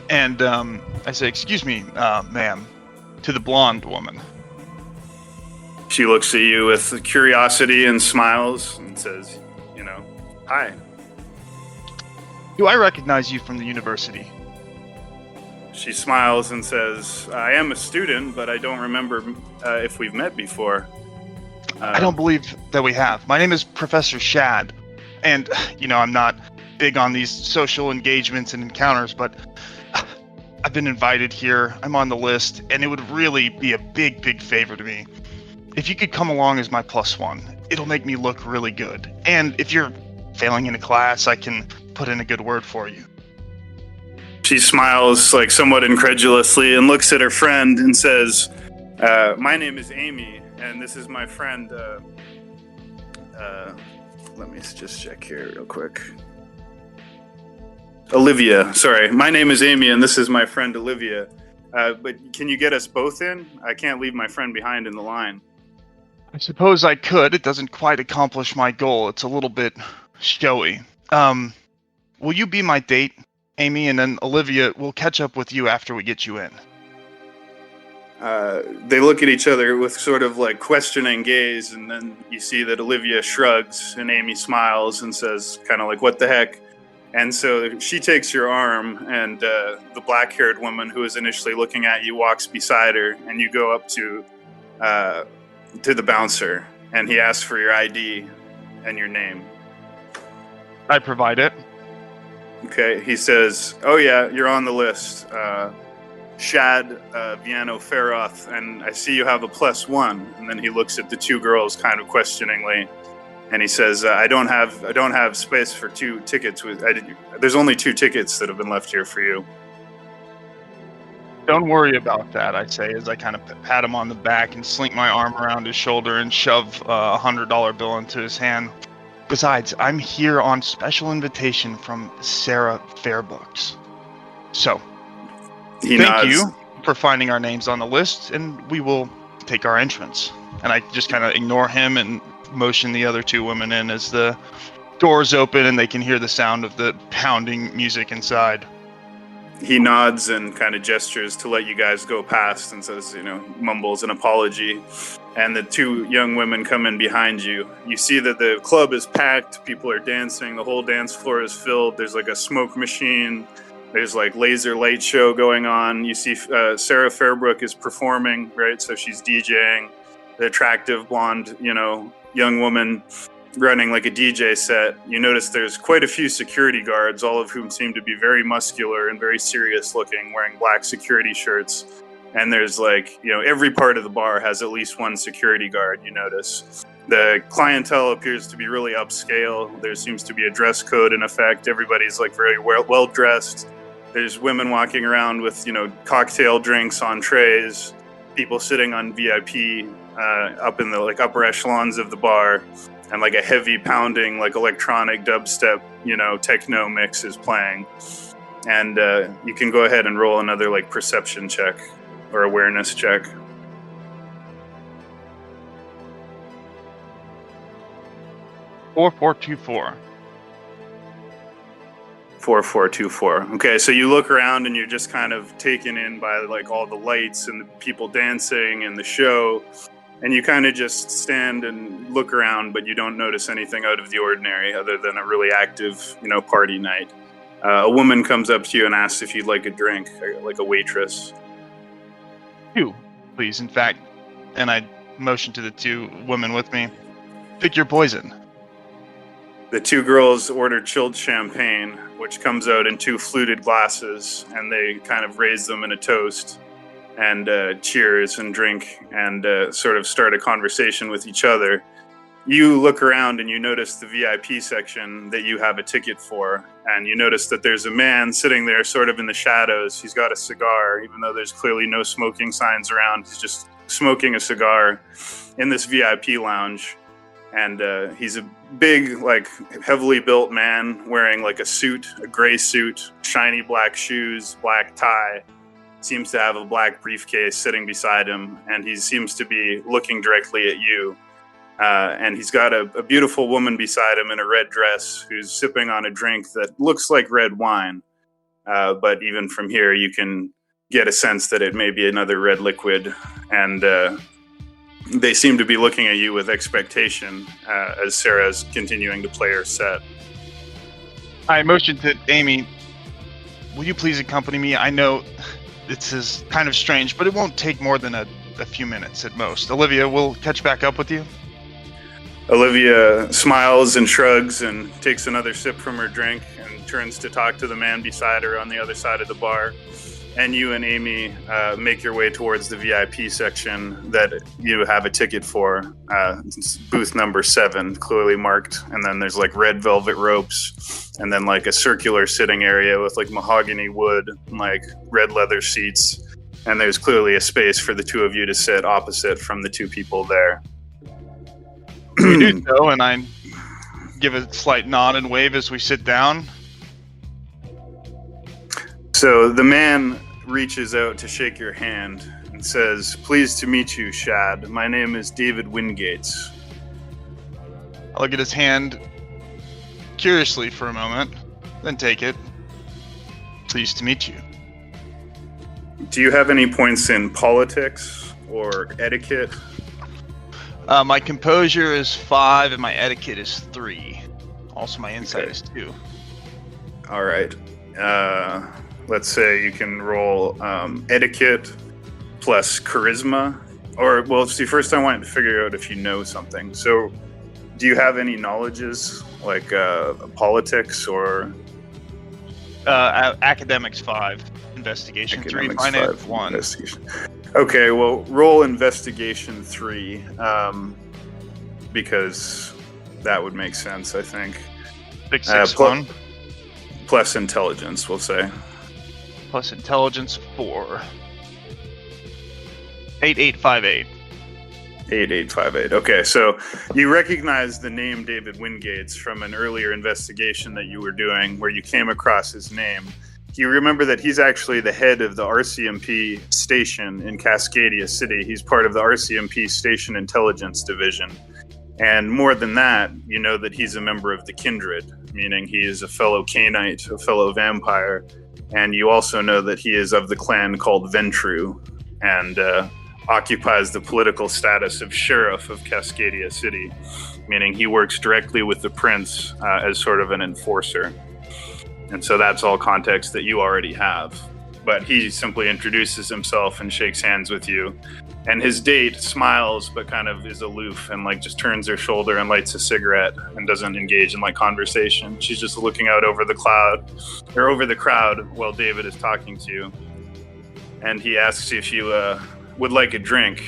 C: and I say, "Excuse me, ma'am," to the blonde woman.
A: She looks at you with curiosity and smiles and says, "Hi."
C: "Do I recognize you from the university?"
A: She smiles and says, "I am a student, but I don't remember if we've met before."
C: I don't believe that we have. My name is Professor Shad, and, I'm not big on these social engagements and encounters, but I've been invited here. I'm on the list, and it would really be a big, big favor to me if you could come along as my +1. It'll make me look really good. And if you're failing in a class, I can put in a good word for you.
A: She smiles like somewhat incredulously and looks at her friend and says, "My name is Amy, and this is my friend Let me just check here real quick. Olivia, sorry. My name is Amy, and this is my friend Olivia. But can you get us both in? I can't leave my friend behind in the line.
C: I suppose I could. It doesn't quite accomplish my goal. It's a little bit showy. Will you be my date, Amy? And then Olivia, we'll catch up with you after we get you in.
A: They look at each other with sort of like questioning gaze, and then you see that Olivia shrugs and Amy smiles and says kind of like, what the heck? And so she takes your arm, and the black-haired woman who was initially looking at you walks beside her, and you go up to the bouncer, and he asks for your ID and your name.
C: I provide it.
A: Okay, he says, oh yeah, you're on the list. Shad Viano Feroth, and I see you have a +1. And then he looks at the two girls kind of questioningly, and he says, I don't have space for 2 tickets. There's only 2 tickets that have been left here for you.
C: Don't worry about that, I say, as I kind of pat him on the back and slink my arm around his shoulder and shove a $100 bill into his hand. Besides, I'm here on special invitation from Sarah Fairbooks. So, thank you for finding our names on the list, and we will take our entrance. And I just kind of ignore him and motion the other 2 women in as the doors open and they can hear the sound of the pounding music inside.
A: He nods and kind of gestures to let you guys go past and says, mumbles an apology. And the 2 young women come in behind you. You see that the club is packed. People are dancing. The whole dance floor is filled. There's like a smoke machine. There's like laser light show going on. You see Sarah Fairbrook is performing, right? So she's DJing. The attractive blonde, young woman running like a DJ set. You notice there's quite a few security guards, all of whom seem to be very muscular and very serious looking, wearing black security shirts. And there's every part of the bar has at least 1 security guard, you notice. The clientele appears to be really upscale. There seems to be a dress code in effect. Everybody's very well dressed. There's women walking around with, cocktail drinks on trays, people sitting on VIP up in the upper echelons of the bar, and a heavy pounding electronic dubstep, techno mix is playing. And you can go ahead and roll another perception check or awareness check.
C: Four, 424.
A: 4424. Okay, so you look around and you're just kind of taken in by all the lights and the people dancing and the show, and you kind of just stand and look around, but you don't notice anything out of the ordinary other than a really active, party night. A woman comes up to you and asks if you'd like a drink, like a waitress.
C: 2, please. In fact, and I motion to the 2 women with me, pick your poison.
A: The 2 girls order chilled champagne, which comes out in 2 fluted glasses, and they kind of raise them in a toast and cheers and drink and sort of start a conversation with each other. You look around and you notice the VIP section that you have a ticket for, and you notice that there's a man sitting there sort of in the shadows. He's got a cigar, even though there's clearly no smoking signs around. He's just smoking a cigar in this VIP lounge. And he's a big, heavily built man wearing a suit, a gray suit, shiny black shoes, black tie. Seems to have a black briefcase sitting beside him, and he seems to be looking directly at you. And he's got a beautiful woman beside him in a red dress who's sipping on a drink that looks like red wine. But even from here, you can get a sense that it may be another red liquid. And they seem to be looking at you with expectation as Sarah's continuing to play her set.
C: I motion to Amy, will you please accompany me? I know this is kind of strange, but it won't take more than a few minutes at most. Olivia, we'll catch back up with you.
A: Olivia smiles and shrugs and takes another sip from her drink and turns to talk to the man beside her on the other side of the bar. And you and Amy make your way towards the VIP section that you have a ticket for. Booth number 7, clearly marked. And then there's red velvet ropes, and then a circular sitting area with mahogany wood, and red leather seats. And there's clearly a space for the 2 of you to sit opposite from the 2 people there.
C: We do so, and I give a slight nod and wave as we sit down.
A: So the man reaches out to shake your hand and says, "Pleased to meet you, Shad. My name is David Wingates."
C: I look at his hand curiously for a moment, then take it. Pleased to meet you.
A: Do you have any points in politics or etiquette?
C: My composure is 5 and my etiquette is 3. Also, my insight is 2.
A: All right. Let's say you can roll etiquette plus charisma. Or, well, see, first I wanted to figure out if you know something. So, do you have any knowledges, like politics or...
C: Academics 5, investigation 3, finance 1.
A: Investigation. Okay, well, roll investigation 3, because that would make sense, I think.
C: 6, 6, 1.
A: Plus intelligence, we'll say.
C: Plus intelligence 4. 8858.
A: 8858. Okay, so you recognize the name David Wingates from an earlier investigation that you were doing where you came across his name. You remember that he's actually the head of the RCMP station in Cascadia City. He's part of the RCMP Station Intelligence Division. And more than that, you know that he's a member of the Kindred, meaning he is a fellow Cainite, a fellow vampire. And you also know that he is of the clan called Ventru and occupies the political status of sheriff of Cascadia City, meaning he works directly with the prince as sort of an enforcer. And so that's all context that you already have. But he simply introduces himself and shakes hands with you. And his date smiles, but kind of is aloof and like just turns her shoulder and lights a cigarette and doesn't engage in like conversation. She's just looking out over the crowd while David is talking to you. And he asks if you would like a drink.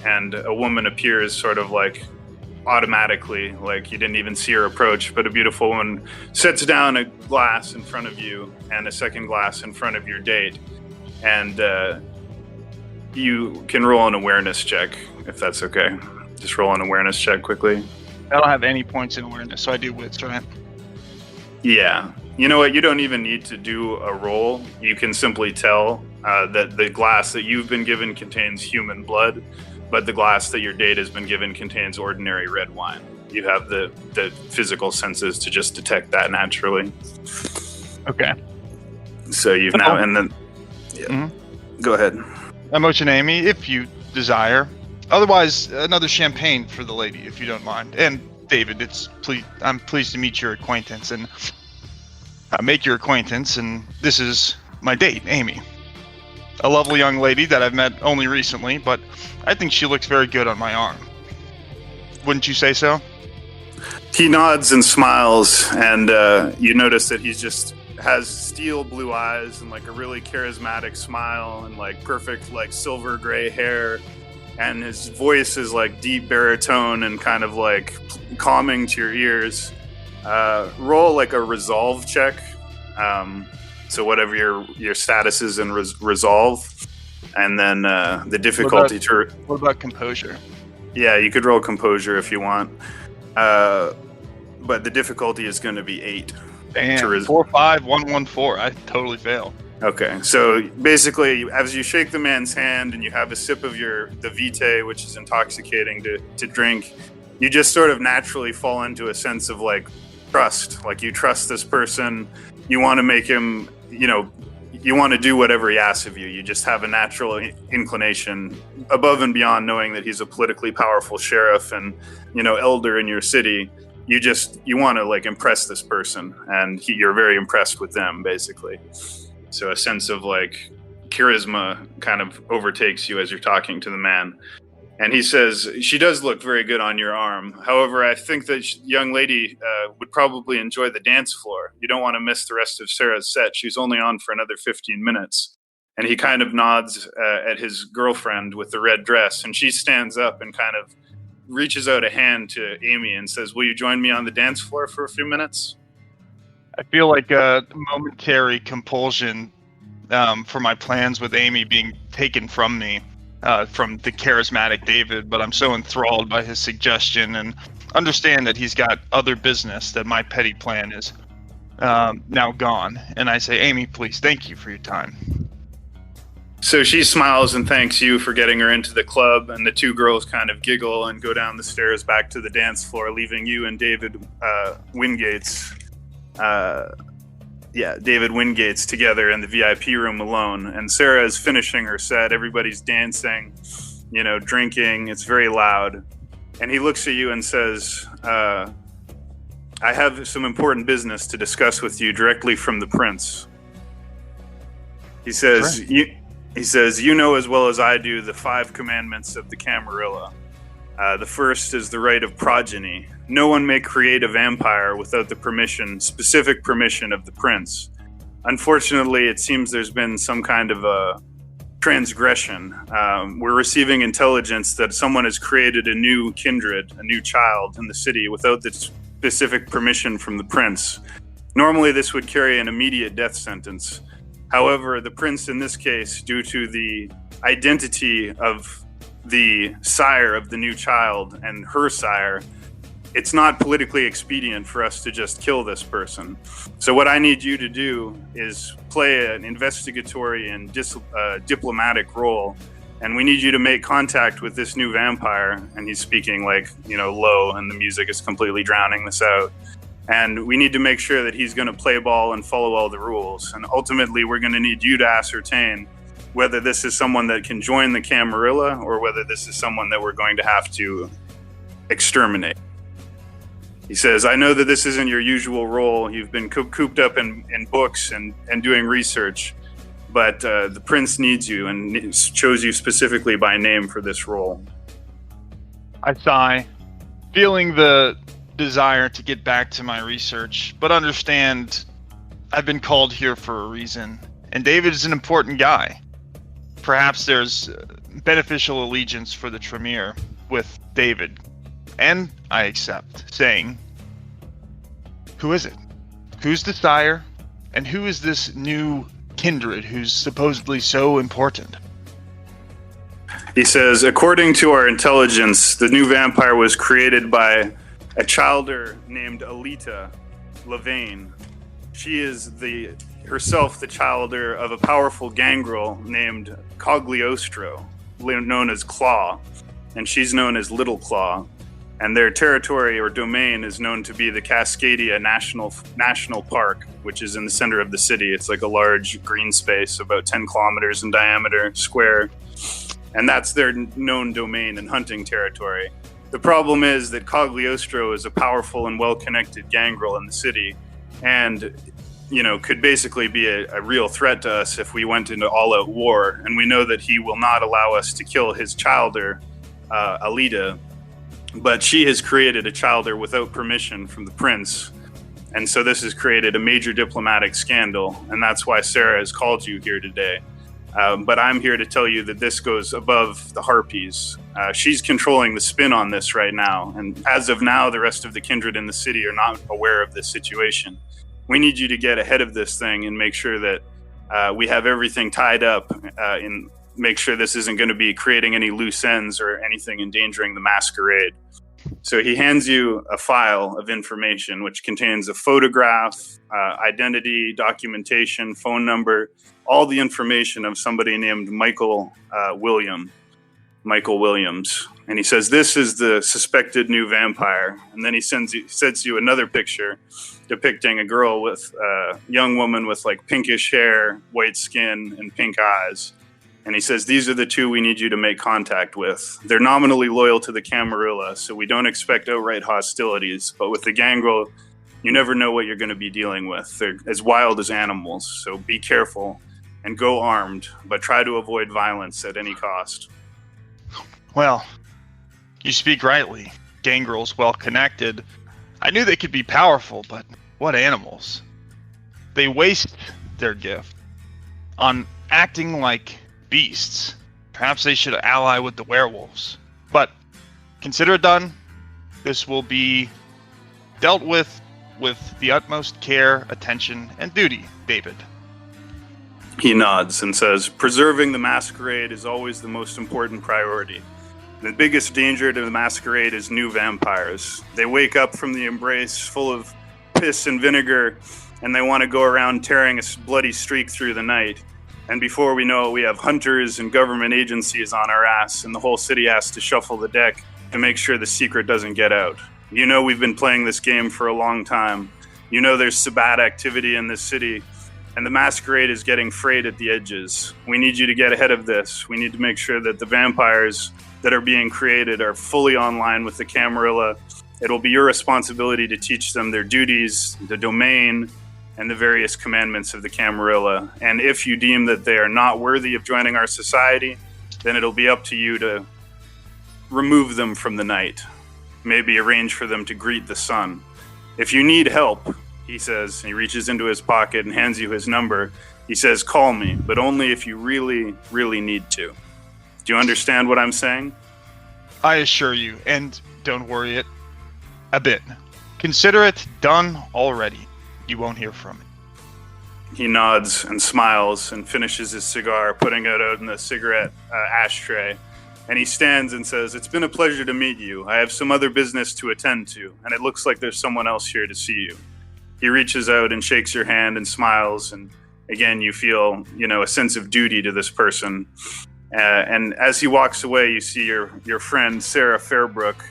A: And a woman appears sort of like automatically, like you didn't even see her approach, but a beautiful woman sets down a glass in front of you and a second glass in front of your date. And you can roll an awareness check, if that's okay. Just roll an awareness check quickly.
C: I don't have any points in awareness, so I do wits, right?
A: Yeah. You know what? You don't even need to do a roll. You can simply tell that the glass that you've been given contains human blood, but the glass that your date has been given contains ordinary red wine. You have the physical senses to just detect that naturally.
C: Okay.
A: So you've now, and then, yeah. Mm-hmm. Go ahead.
C: I motion Amy, if you desire. Otherwise, another champagne for the lady, if you don't mind. And David, I'm pleased to meet your acquaintance and make your acquaintance. And this is my date, Amy. A lovely young lady that I've met only recently, but I think she looks very good on my arm. Wouldn't you say so?
A: He nods and smiles, and you notice that he's just has steel blue eyes and like a really charismatic smile and like perfect like silver gray hair, and his voice is like deep baritone and kind of like calming to your ears. Roll like a resolve check. So whatever your status is in resolve, and then the difficulty
C: What about composure?
A: Yeah, you could roll composure if you want, but the difficulty is going to be 8.
C: Damn, 4, 5, 1, 1, 4. I totally fail.
A: Okay, so basically, as you shake the man's hand and you have a sip of the Vitae, which is intoxicating to drink, you just sort of naturally fall into a sense of like trust. Like you trust this person, you want to make him, you want to do whatever he asks of you. You just have a natural inclination above and beyond knowing that he's a politically powerful sheriff and, elder in your city. You want to like impress this person, and you're very impressed with them, basically. So a sense of like charisma kind of overtakes you as you're talking to the man. And he says, "She does look very good on your arm. However, I think that young lady would probably enjoy the dance floor. You don't want to miss the rest of Sarah's set. She's only on for another 15 minutes. And he kind of nods at his girlfriend with the red dress, and she stands up and kind of reaches out a hand to Amy and says, "Will you join me on the dance floor for a few minutes?"
C: I feel like a momentary compulsion for my plans with Amy being taken from me, from the charismatic David, but I'm so enthralled by his suggestion, and understand that he's got other business, that my petty plan is now gone. And I say, Amy, please, thank you for your time.
A: So she smiles and thanks you for getting her into the club, and the two girls kind of giggle and go down the stairs back to the dance floor, leaving you and David Wingates, David Wingates together in the VIP room alone. And Sarah is finishing her set. Everybody's dancing, drinking. It's very loud. And he looks at you and says, I have some important business to discuss with you directly from the prince. He says, you know as well as I do the 5 commandments of the Camarilla. The first is the right of progeny. No one may create a vampire without the specific permission of the prince. Unfortunately, it seems there's been some kind of a transgression. We're receiving intelligence that someone has created a new kindred, a new child in the city without the specific permission from the prince. Normally, this would carry an immediate death sentence. However, the prince in this case, due to the identity of the sire of the new child and her sire, it's not politically expedient for us to just kill this person. So what I need you to do is play an investigatory and diplomatic role, and we need you to make contact with this new vampire. And he's speaking low, and the music is completely drowning this out. And we need to make sure that he's going to play ball and follow all the rules. And ultimately, we're going to need you to ascertain whether this is someone that can join the Camarilla or whether this is someone that we're going to have to exterminate. He says, I know that this isn't your usual role. You've been cooped up in books and doing research, but the prince needs you and chose you specifically by name for this role.
C: I sigh, feeling the desire to get back to my research, but understand I've been called here for a reason, and David is an important guy. Perhaps there's beneficial allegiance for the Tremere with David, and I accept, saying, who is it? Who's the sire? And who is this new kindred who's supposedly so important?
A: He says, according to our intelligence, the new vampire was created by a childer named Alita Levane. She is herself the childer of a powerful gangrel named Cogliostro, known as Claw, and she's known as Little Claw. And their territory or domain is known to be the Cascadia National Park, which is in the center of the city. It's like a large green space, about 10 kilometers in diameter, square. And that's their known domain and hunting territory. The problem is that Cogliostro is a powerful and well-connected gangrel in the city, and could basically be a real threat to us if we went into all-out war. And we know that he will not allow us to kill his childer, Alita, but she has created a childer without permission from the prince. And so this has created a major diplomatic scandal, and that's why Sarah has called you here today. But I'm here to tell you that this goes above the Harpies. She's controlling the spin on this right now, and as of now, the rest of the kindred in the city are not aware of this situation. We need you to get ahead of this thing and make sure that we have everything tied up and make sure this isn't going to be creating any loose ends or anything endangering the masquerade. So he hands you a file of information, which contains a photograph, identity, documentation, phone number, all the information of somebody named Michael Williams. And he says, this is the suspected new vampire. And then he sends you another picture depicting a girl with a young woman with pinkish hair, white skin, and pink eyes. And he says, these are the two we need you to make contact with. They're nominally loyal to the Camarilla, so we don't expect outright hostilities. But with the gangrel, you never know what you're going to be dealing with. They're as wild as animals, so be careful and go armed, but try to avoid violence at any cost.
C: Well, you speak rightly. Gangrels, well connected. I knew they could be powerful, but what animals? They waste their gift on acting like beasts. Perhaps they should ally with the werewolves. But consider it done. This will be dealt with the utmost care, attention, and duty, David.
A: He nods and says, preserving the masquerade is always the most important priority. The biggest danger to the masquerade is new vampires. They wake up from the embrace full of piss and vinegar, and they want to go around tearing a bloody streak through the night. And before we know it, we have hunters and government agencies on our ass, and the whole city has to shuffle the deck to make sure the secret doesn't get out. You know we've been playing this game for a long time. You know there's Sabbat activity in this city, and the masquerade is getting frayed at the edges. We need you to get ahead of this. We need to make sure that the vampires that are being created are fully online with the Camarilla. It'll be your responsibility to teach them their duties, the domain, and the various commandments of the Camarilla. And if you deem that they are not worthy of joining our society, then it'll be up to you to remove them from the night. Maybe arrange for them to greet the sun. If you need help, he says, he reaches into his pocket and hands you his number. He says, call me, but only if you really, really need to. Do you understand what I'm saying?
C: I assure you, and don't worry it a bit. Consider it done already. You won't hear from it.
A: He nods and smiles and finishes his cigar, putting it out in the cigarette ashtray. And he stands and says, it's been a pleasure to meet you. I have some other business to attend to, and it looks like there's someone else here to see you. He reaches out and shakes your hand and smiles, and again, you feel, a sense of duty to this person. And as he walks away, you see your friend, Sarah Fairbrook,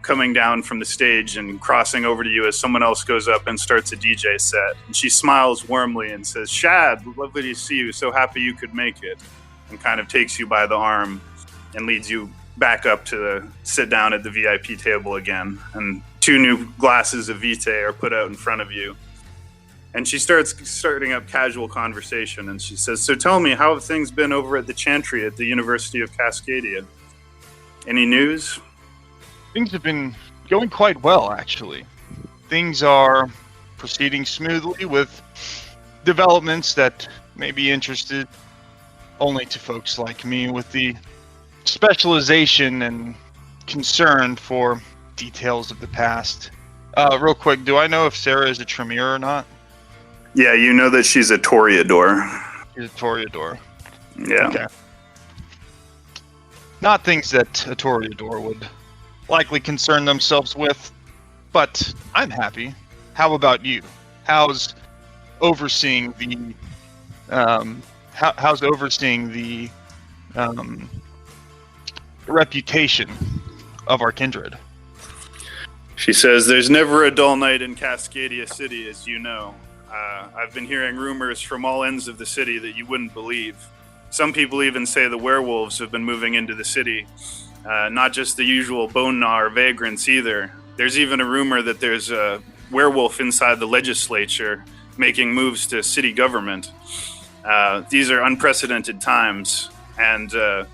A: coming down from the stage and crossing over to you as someone else goes up and starts a DJ set. And she smiles warmly and says, Shad, lovely to see you. So happy you could make it. And kind of takes you by the arm and leads you back up to sit down at the VIP table again. And 2 new glasses of Vitae are put out in front of you. And she starting up casual conversation, and she says, so tell me, how have things been over at the Chantry at the University of Cascadia? Any news?
C: Things have been going quite well, actually. Things are proceeding smoothly with developments that may be interested only to folks like me with the specialization and concern for details of the past. Real quick, do I know if Sarah is a Tremere or not?
A: Yeah, you know that she's a Toreador.
C: She's a Toreador.
A: Yeah.
C: Okay. Not things that a Toreador would likely concern themselves with, but I'm happy. How about you? How's overseeing the reputation of our kindred?
A: She says, there's never a dull night in Cascadia City, as you know. I've been hearing rumors from all ends of the city that you wouldn't believe. Some people even say the werewolves have been moving into the city. Not just the usual bone gnaw or vagrants either. There's even a rumor that there's a werewolf inside the legislature making moves to city government. These are unprecedented times. And, the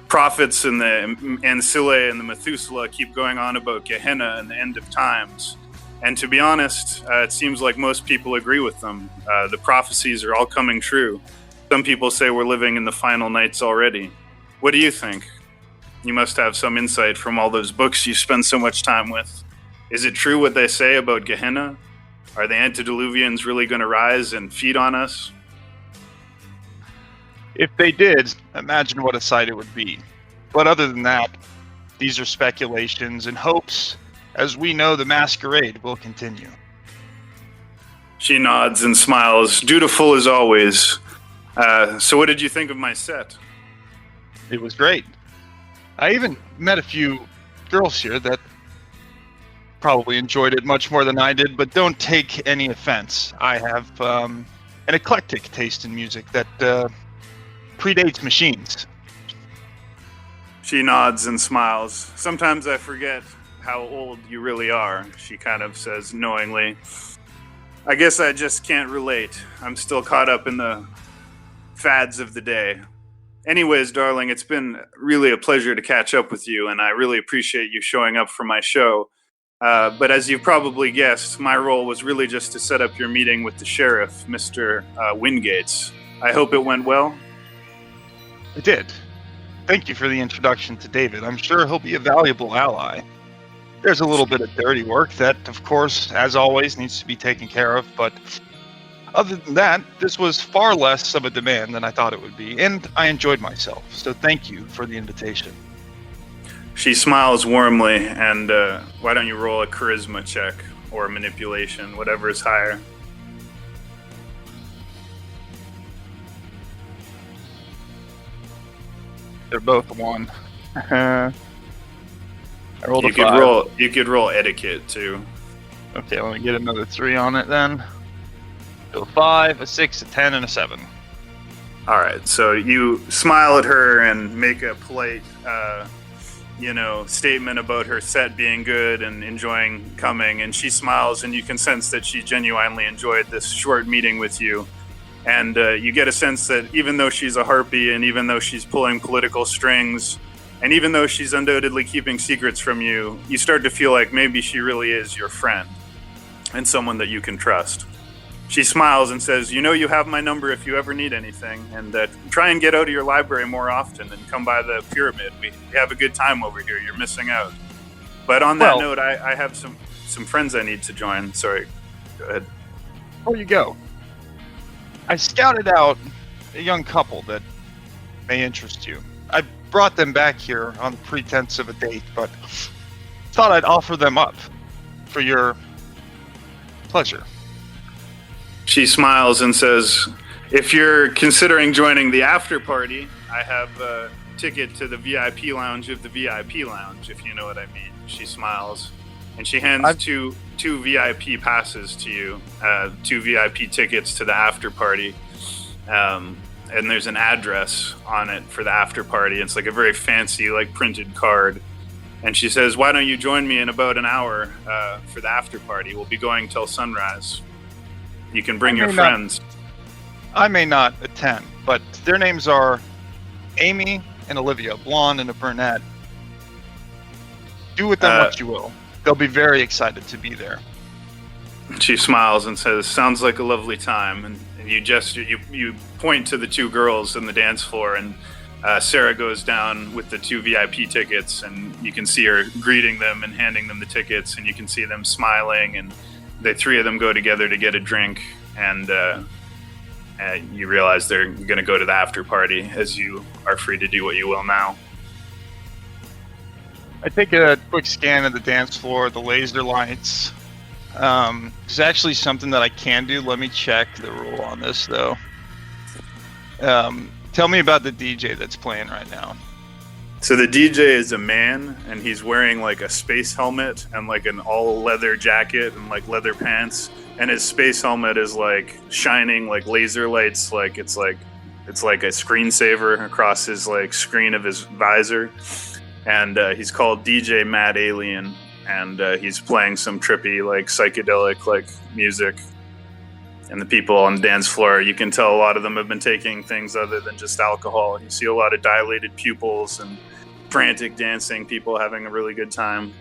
A: prophets and the Ancilla and the Methuselah keep going on about Gehenna and the end of times. And to be honest, it seems like most people agree with them. The prophecies are all coming true. Some people say we're living in the final nights already. What do you think? You must have some insight from all those books you spend so much time with. Is it true what they say about Gehenna? Are the antediluvians really going to rise and feed on us?
C: If they did, imagine what a sight it would be. But other than that, these are speculations and hopes. As we know, the masquerade will continue.
A: She nods and smiles, dutiful as always. So what did you think of my set?
C: It was great. I even met a few girls here that probably enjoyed it much more than I did, but don't take any offense. I have an eclectic taste in music that predates machines.
A: She nods and smiles. Sometimes I forget how old you really are, she kind of says knowingly. I guess I just can't relate. I'm still caught up in the fads of the day. Anyways, darling, it's been really a pleasure to catch up with you, and I really appreciate you showing up for my show. But as you've probably guessed, my role was really just to set up your meeting with the sheriff, Mr. Wingates. I hope it went well.
C: It did. Thank you for the introduction to David. I'm sure he'll be a valuable ally. There's a little bit of dirty work that, of course, as always, needs to be taken care of, but Other than that, this was far less of a demand than I thought it would be, and I enjoyed myself. So thank you for the invitation.
A: She smiles warmly, and why don't you roll a charisma check or manipulation, whatever is higher.
C: They're both 1. I rolled
A: You
C: a
A: could
C: 5.
A: you could roll etiquette too.
C: Okay, let me get another 3 on it then. So 5, a 6, a 10, and a 7.
A: All right, so you smile at her and make a polite, statement about her set being good and enjoying coming, and she smiles, and you can sense that she genuinely enjoyed this short meeting with you. And you get a sense that even though she's a harpy, and even though she's pulling political strings, and even though she's undoubtedly keeping secrets from you, you start to feel like maybe she really is your friend and someone that you can trust. She smiles and says, you have my number if you ever need anything, and try and get out of your library more often and come by the pyramid. We have a good time over here. You're missing out. But on that note, I have some friends I need to join. Sorry. Go ahead.
C: Before you go, I scouted out a young couple that may interest you. I brought them back here on the pretense of a date, but thought I'd offer them up for your pleasure.
A: She smiles and says, if you're considering joining the after party, I have a ticket to the VIP lounge of the VIP lounge, if you know what I mean. She smiles, and she hands two VIP passes to you, 2 VIP tickets to the after party. And there's an address on it for the after party. It's like a very fancy, like, printed card. And she says, why don't you join me in about an hour for the after party? We'll be going till sunrise. You can bring your friends.
C: I may not attend, but their names are Amy and Olivia, a blonde and a brunette. Do with them what you will. They'll be very excited to be there.
A: She smiles and says, sounds like a lovely time. And you point to the 2 girls on the dance floor, and Sarah goes down with the 2 VIP tickets, and you can see her greeting them and handing them the tickets, and you can see them smiling, and the 3 of them go together to get a drink, and you realize they're going to go to the after party, as you are free to do what you will now.
C: I take a quick scan of the dance floor, the laser lights. There's actually something that I can do. Let me check the rule on this, though. Tell me about the DJ that's playing right now.
A: So the DJ is a man, and he's wearing like a space helmet and like an all leather jacket and like leather pants, and his space helmet is like shining like laser lights, like it's like a screensaver across his like screen of his visor. And he's called DJ Mad Alien, and he's playing some trippy like psychedelic like music. And the people on the dance floor, you can tell a lot of them have been taking things other than just alcohol. You see a lot of dilated pupils and frantic dancing, people having a really good time.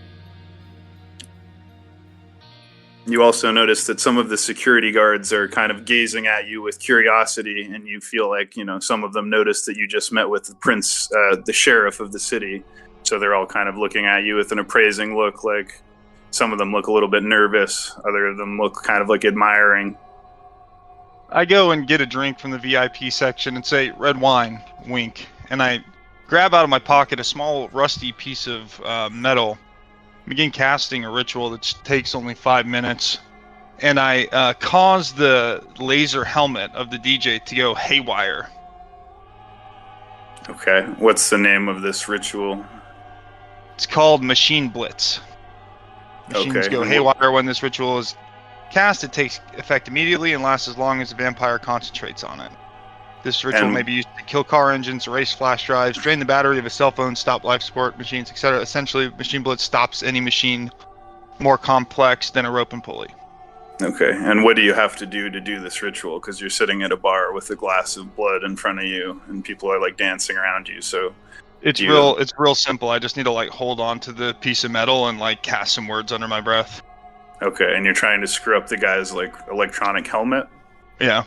A: You also notice that some of the security guards are kind of gazing at you with curiosity, and you feel like, some of them noticed that you just met with the prince, the sheriff of the city. So they're all kind of looking at you with an appraising look, like some of them look a little bit nervous, other of them look kind of like admiring.
C: I go and get a drink from the VIP section and say, red wine, wink. And I grab out of my pocket a small rusty piece of metal, begin casting a ritual that takes only 5 minutes. And I cause the laser helmet of the DJ to go haywire.
A: Okay, what's the name of this ritual?
C: It's called Machine Blitz. Machines go haywire when this ritual is cast. It takes effect immediately and lasts as long as the vampire concentrates on it. This ritual may be used to kill car engines, erase flash drives, drain the battery of a cell phone, stop life support machines, etc. Essentially, Machine Blitz stops any machine more complex than a rope and pulley.
A: Okay, and what do you have to do this ritual? Because you're sitting at a bar with a glass of blood in front of you, and people are like dancing around you. So
C: it's real simple. I just need to like hold on to the piece of metal and like cast some words under my breath.
A: Okay, and you're trying to screw up the guy's like electronic helmet?
C: Yeah.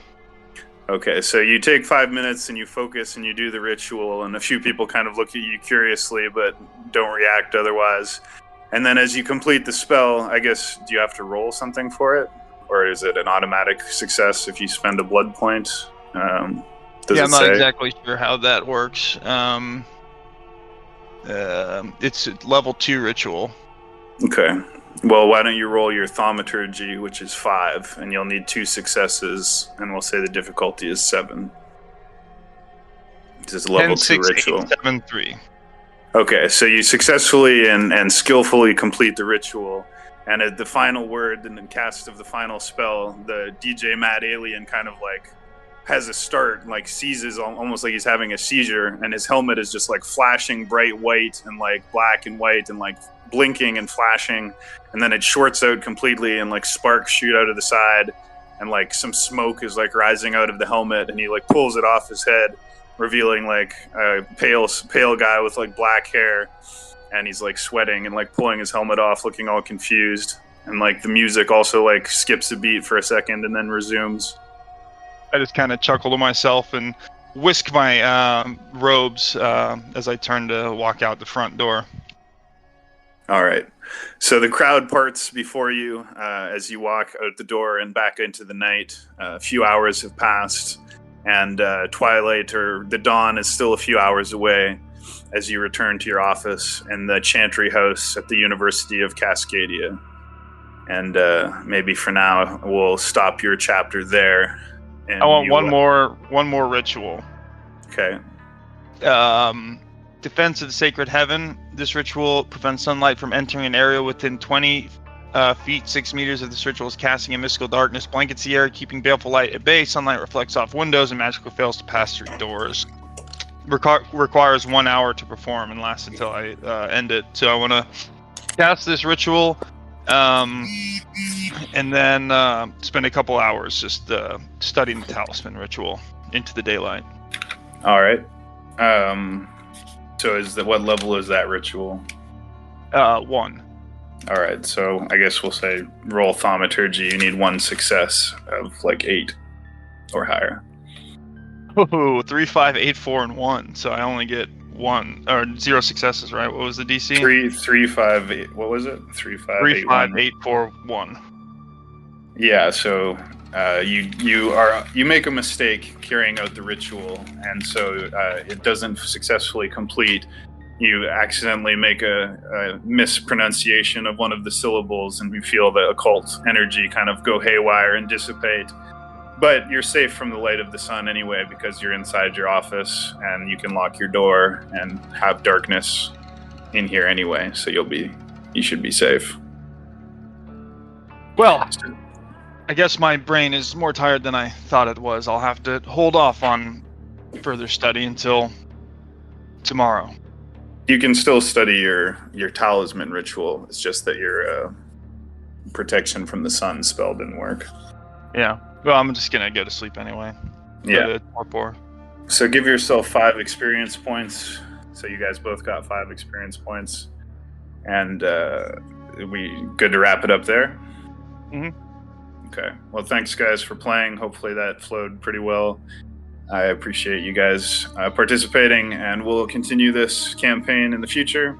A: Okay, so you take 5 minutes and you focus and you do the ritual, and a few people kind of look at you curiously but don't react otherwise. And then as you complete the spell, I guess, do you have to roll something for it? or is it an automatic success if you spend a blood point? Does
C: I'm
A: it
C: not
A: say?
C: exactly sure how that works. It's a level 2 ritual.
A: Okay. Well, why don't you roll your thaumaturgy, which is 5, and you'll need 2 successes, and we'll say the difficulty is 7. This is a level
C: 10,
A: 2
C: 6,
A: ritual.
C: 8, 7, 3.
A: Okay, so you successfully and skillfully complete the ritual, and at the final word and the cast of the final spell, the DJ Mad Alien kind of like has a start, like seizes almost like he's having a seizure, and his helmet is just like flashing bright white and like black and white and like blinking and flashing, and then it shorts out completely and like sparks shoot out of the side, and like some smoke is like rising out of the helmet, and he like pulls it off his head, revealing like a pale guy with like black hair, and he's like sweating and like pulling his helmet off, looking all confused, and like the music also like skips a beat for a second and then resumes.
C: I just kind of chuckle to myself and whisk my robes as I turn to walk out the front door.
A: All right. So the crowd parts before you as you walk out the door and back into the night. A few hours have passed, and twilight or the dawn is still a few hours away as you return to your office in the Chantry House at the University of Cascadia. And maybe for now we'll stop your chapter there. And
C: I want one more ritual.
A: Okay.
C: Defense of the Sacred Heaven. This ritual prevents sunlight from entering an area within 20 feet, 6 meters of this ritual's casting, a mystical darkness blankets the air, keeping baleful light at bay. Sunlight reflects off windows and magically fails to pass through doors. Requires 1 hour to perform and lasts until I end it. So I want to cast this ritual, and then spend a couple hours just studying the talisman ritual into the daylight.
A: All right. So what level is that ritual?
C: 1.
A: All right, so I guess we'll say roll thaumaturgy. You need 1 success of like 8 or higher.
C: Oh, 3, 5, 8, 4, and 1. So I only get 1 or 0 successes, right? What was the DC?
A: 3, 5, 8. What was it? 3, 5,
C: 3,
A: 8,
C: 5,
A: 1.
C: 8, 4, 1.
A: Yeah. So you make a mistake carrying out the ritual, and so it doesn't successfully complete. You accidentally make a mispronunciation of one of the syllables, and you feel the occult energy kind of go haywire and dissipate. But you're safe from the light of the sun anyway, because you're inside your office and you can lock your door and have darkness in here anyway. So you should be safe.
C: Well, I guess my brain is more tired than I thought it was. I'll have to hold off on further study until tomorrow.
A: You can still study your talisman ritual. It's just that your protection from the sun spell didn't work.
C: Yeah. Well, I'm just gonna go to sleep anyway.
A: Yeah.
C: Torpor.
A: So give yourself 5 experience points. So you guys both got 5 experience points, and we good to wrap it up there.
C: Mm-hmm.
A: Okay. Well, thanks guys for playing. Hopefully that flowed pretty well. I appreciate you guys participating, and we'll continue this campaign in the future.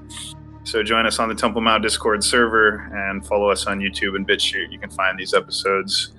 A: So join us on the Temple Mount Discord server and follow us on YouTube and BitChute. You can find these episodes